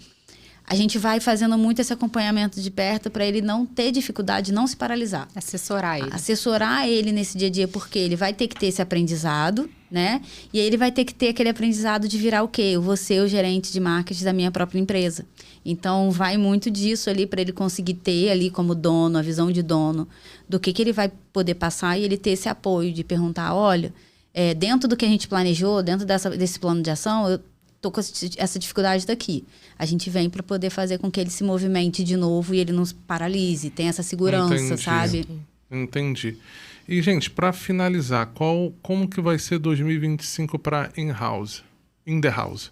a gente vai fazendo muito esse acompanhamento de perto para ele não ter dificuldade, não se paralisar. Assessorar ele nesse dia a dia, porque ele vai ter que ter esse aprendizado, né? E aí ele vai ter que ter aquele aprendizado de virar o quê? Eu vou ser o gerente de marketing da minha própria empresa. Então, vai muito disso ali para ele conseguir ter ali como dono, a visão de dono, do que ele vai poder passar e ele ter esse apoio de perguntar, olha, dentro do que a gente planejou, dentro desse plano de ação, eu tô com essa dificuldade daqui. A gente vem para poder fazer com que ele se movimente de novo e ele não se paralise, tenha essa segurança, sabe? Entendi. E, gente, para finalizar, como que vai ser 2025 para In-House? In the House?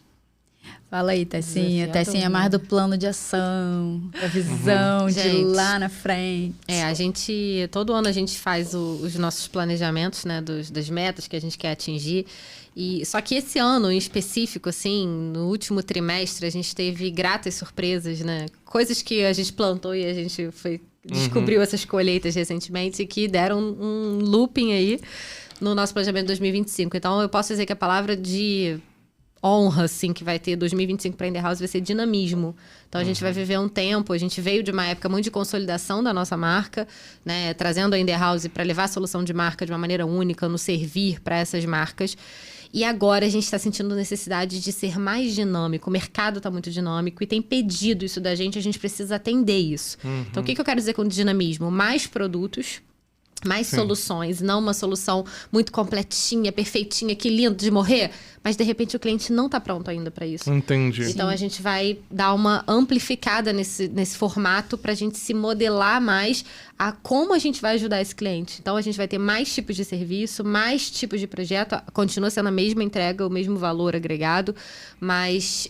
Fala aí, Tessinha. Tessinha é mais do plano de ação, da visão de lá na frente. Todo ano a gente faz os nossos planejamentos, né, das metas que a gente quer atingir. Só que esse ano, em específico, assim, no último trimestre, a gente teve gratas surpresas, né? Coisas que a gente plantou e a gente descobriu essas colheitas recentemente e que deram um looping aí no nosso planejamento de 2025. Então, eu posso dizer que a palavra de honra, assim, que vai ter 2025 para a In The House vai ser dinamismo. Então, a gente vai viver um tempo, a gente veio de uma época muito de consolidação da nossa marca, né? Trazendo a In The House para levar a solução de marca de uma maneira única, no servir para essas marcas. E agora a gente está sentindo necessidade de ser mais dinâmico. O mercado está muito dinâmico e tem pedido isso da gente, a gente precisa atender isso. Então, o que eu quero dizer com dinamismo? Mais produtos, mais soluções, não uma solução muito completinha, perfeitinha, que lindo de morrer, mas de repente o cliente não está pronto ainda para isso. Entendi. Então a gente vai dar uma amplificada nesse formato para a gente se modelar mais a como a gente vai ajudar esse cliente. Então a gente vai ter mais tipos de serviço, mais tipos de projeto, continua sendo a mesma entrega, o mesmo valor agregado, mas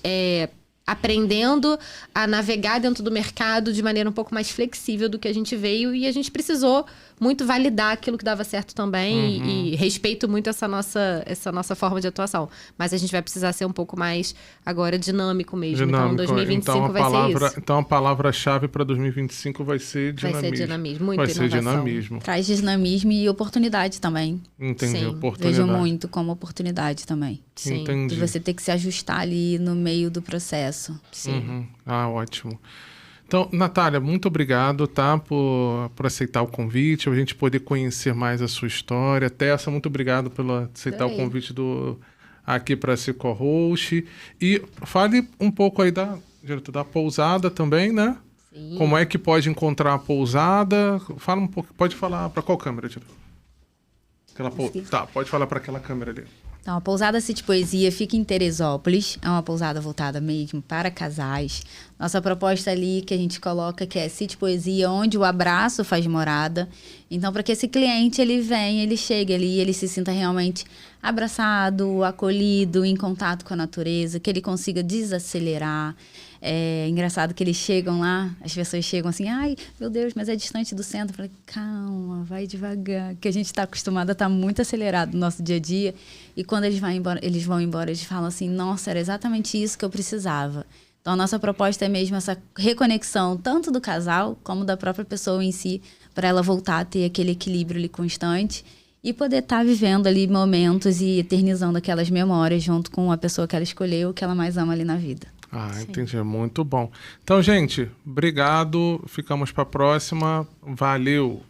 aprendendo a navegar dentro do mercado de maneira um pouco mais flexível do que a gente veio, e a gente precisou muito validar aquilo que dava certo também, e respeito muito essa nossa forma de atuação. Mas a gente vai precisar ser um pouco mais, agora, dinâmico mesmo. Então, 2025 vai ser isso. Então, a palavra-chave para 2025 vai ser dinamismo. Vai ser dinamismo, muito vai inovação. Ser dinamismo. Traz dinamismo e oportunidade também. Entendi, oportunidade. Vejo muito como oportunidade também. Sim. Entendi. De você ter que se ajustar ali no meio do processo. Sim. Ótimo. Então, Natália, muito obrigado, tá, por aceitar o convite, a gente poder conhecer mais a sua história. Tessa, muito obrigado por aceitar o convite aqui para ser co-host. E fale um pouco aí da pousada também, né? Sim. Como é que pode encontrar a pousada? Fala um pouco, pode falar para qual câmera, diretor? Tá, pode falar para aquela câmera ali. Então, a Pousada City Poesia fica em Teresópolis. É uma pousada voltada mesmo para casais. Nossa proposta ali que a gente coloca que é City Poesia, onde o abraço faz morada. Então, para que esse cliente, ele chegue ali, ele se sinta realmente abraçado, acolhido, em contato com a natureza, que ele consiga desacelerar. É engraçado que eles chegam lá, as pessoas chegam assim, ai, meu Deus, mas é distante do centro. Eu falei, calma, vai devagar, que a gente está acostumado a estar muito acelerado no nosso dia a dia. E quando eles vão embora, eles falam assim, nossa, era exatamente isso que eu precisava. Então, a nossa proposta é mesmo essa reconexão, tanto do casal, como da própria pessoa em si, para ela voltar a ter aquele equilíbrio ali constante e poder estar vivendo ali momentos e eternizando aquelas memórias junto com a pessoa que ela escolheu, que ela mais ama ali na vida. Ah, entendi. Muito bom. Então, gente, obrigado. Ficamos para a próxima. Valeu!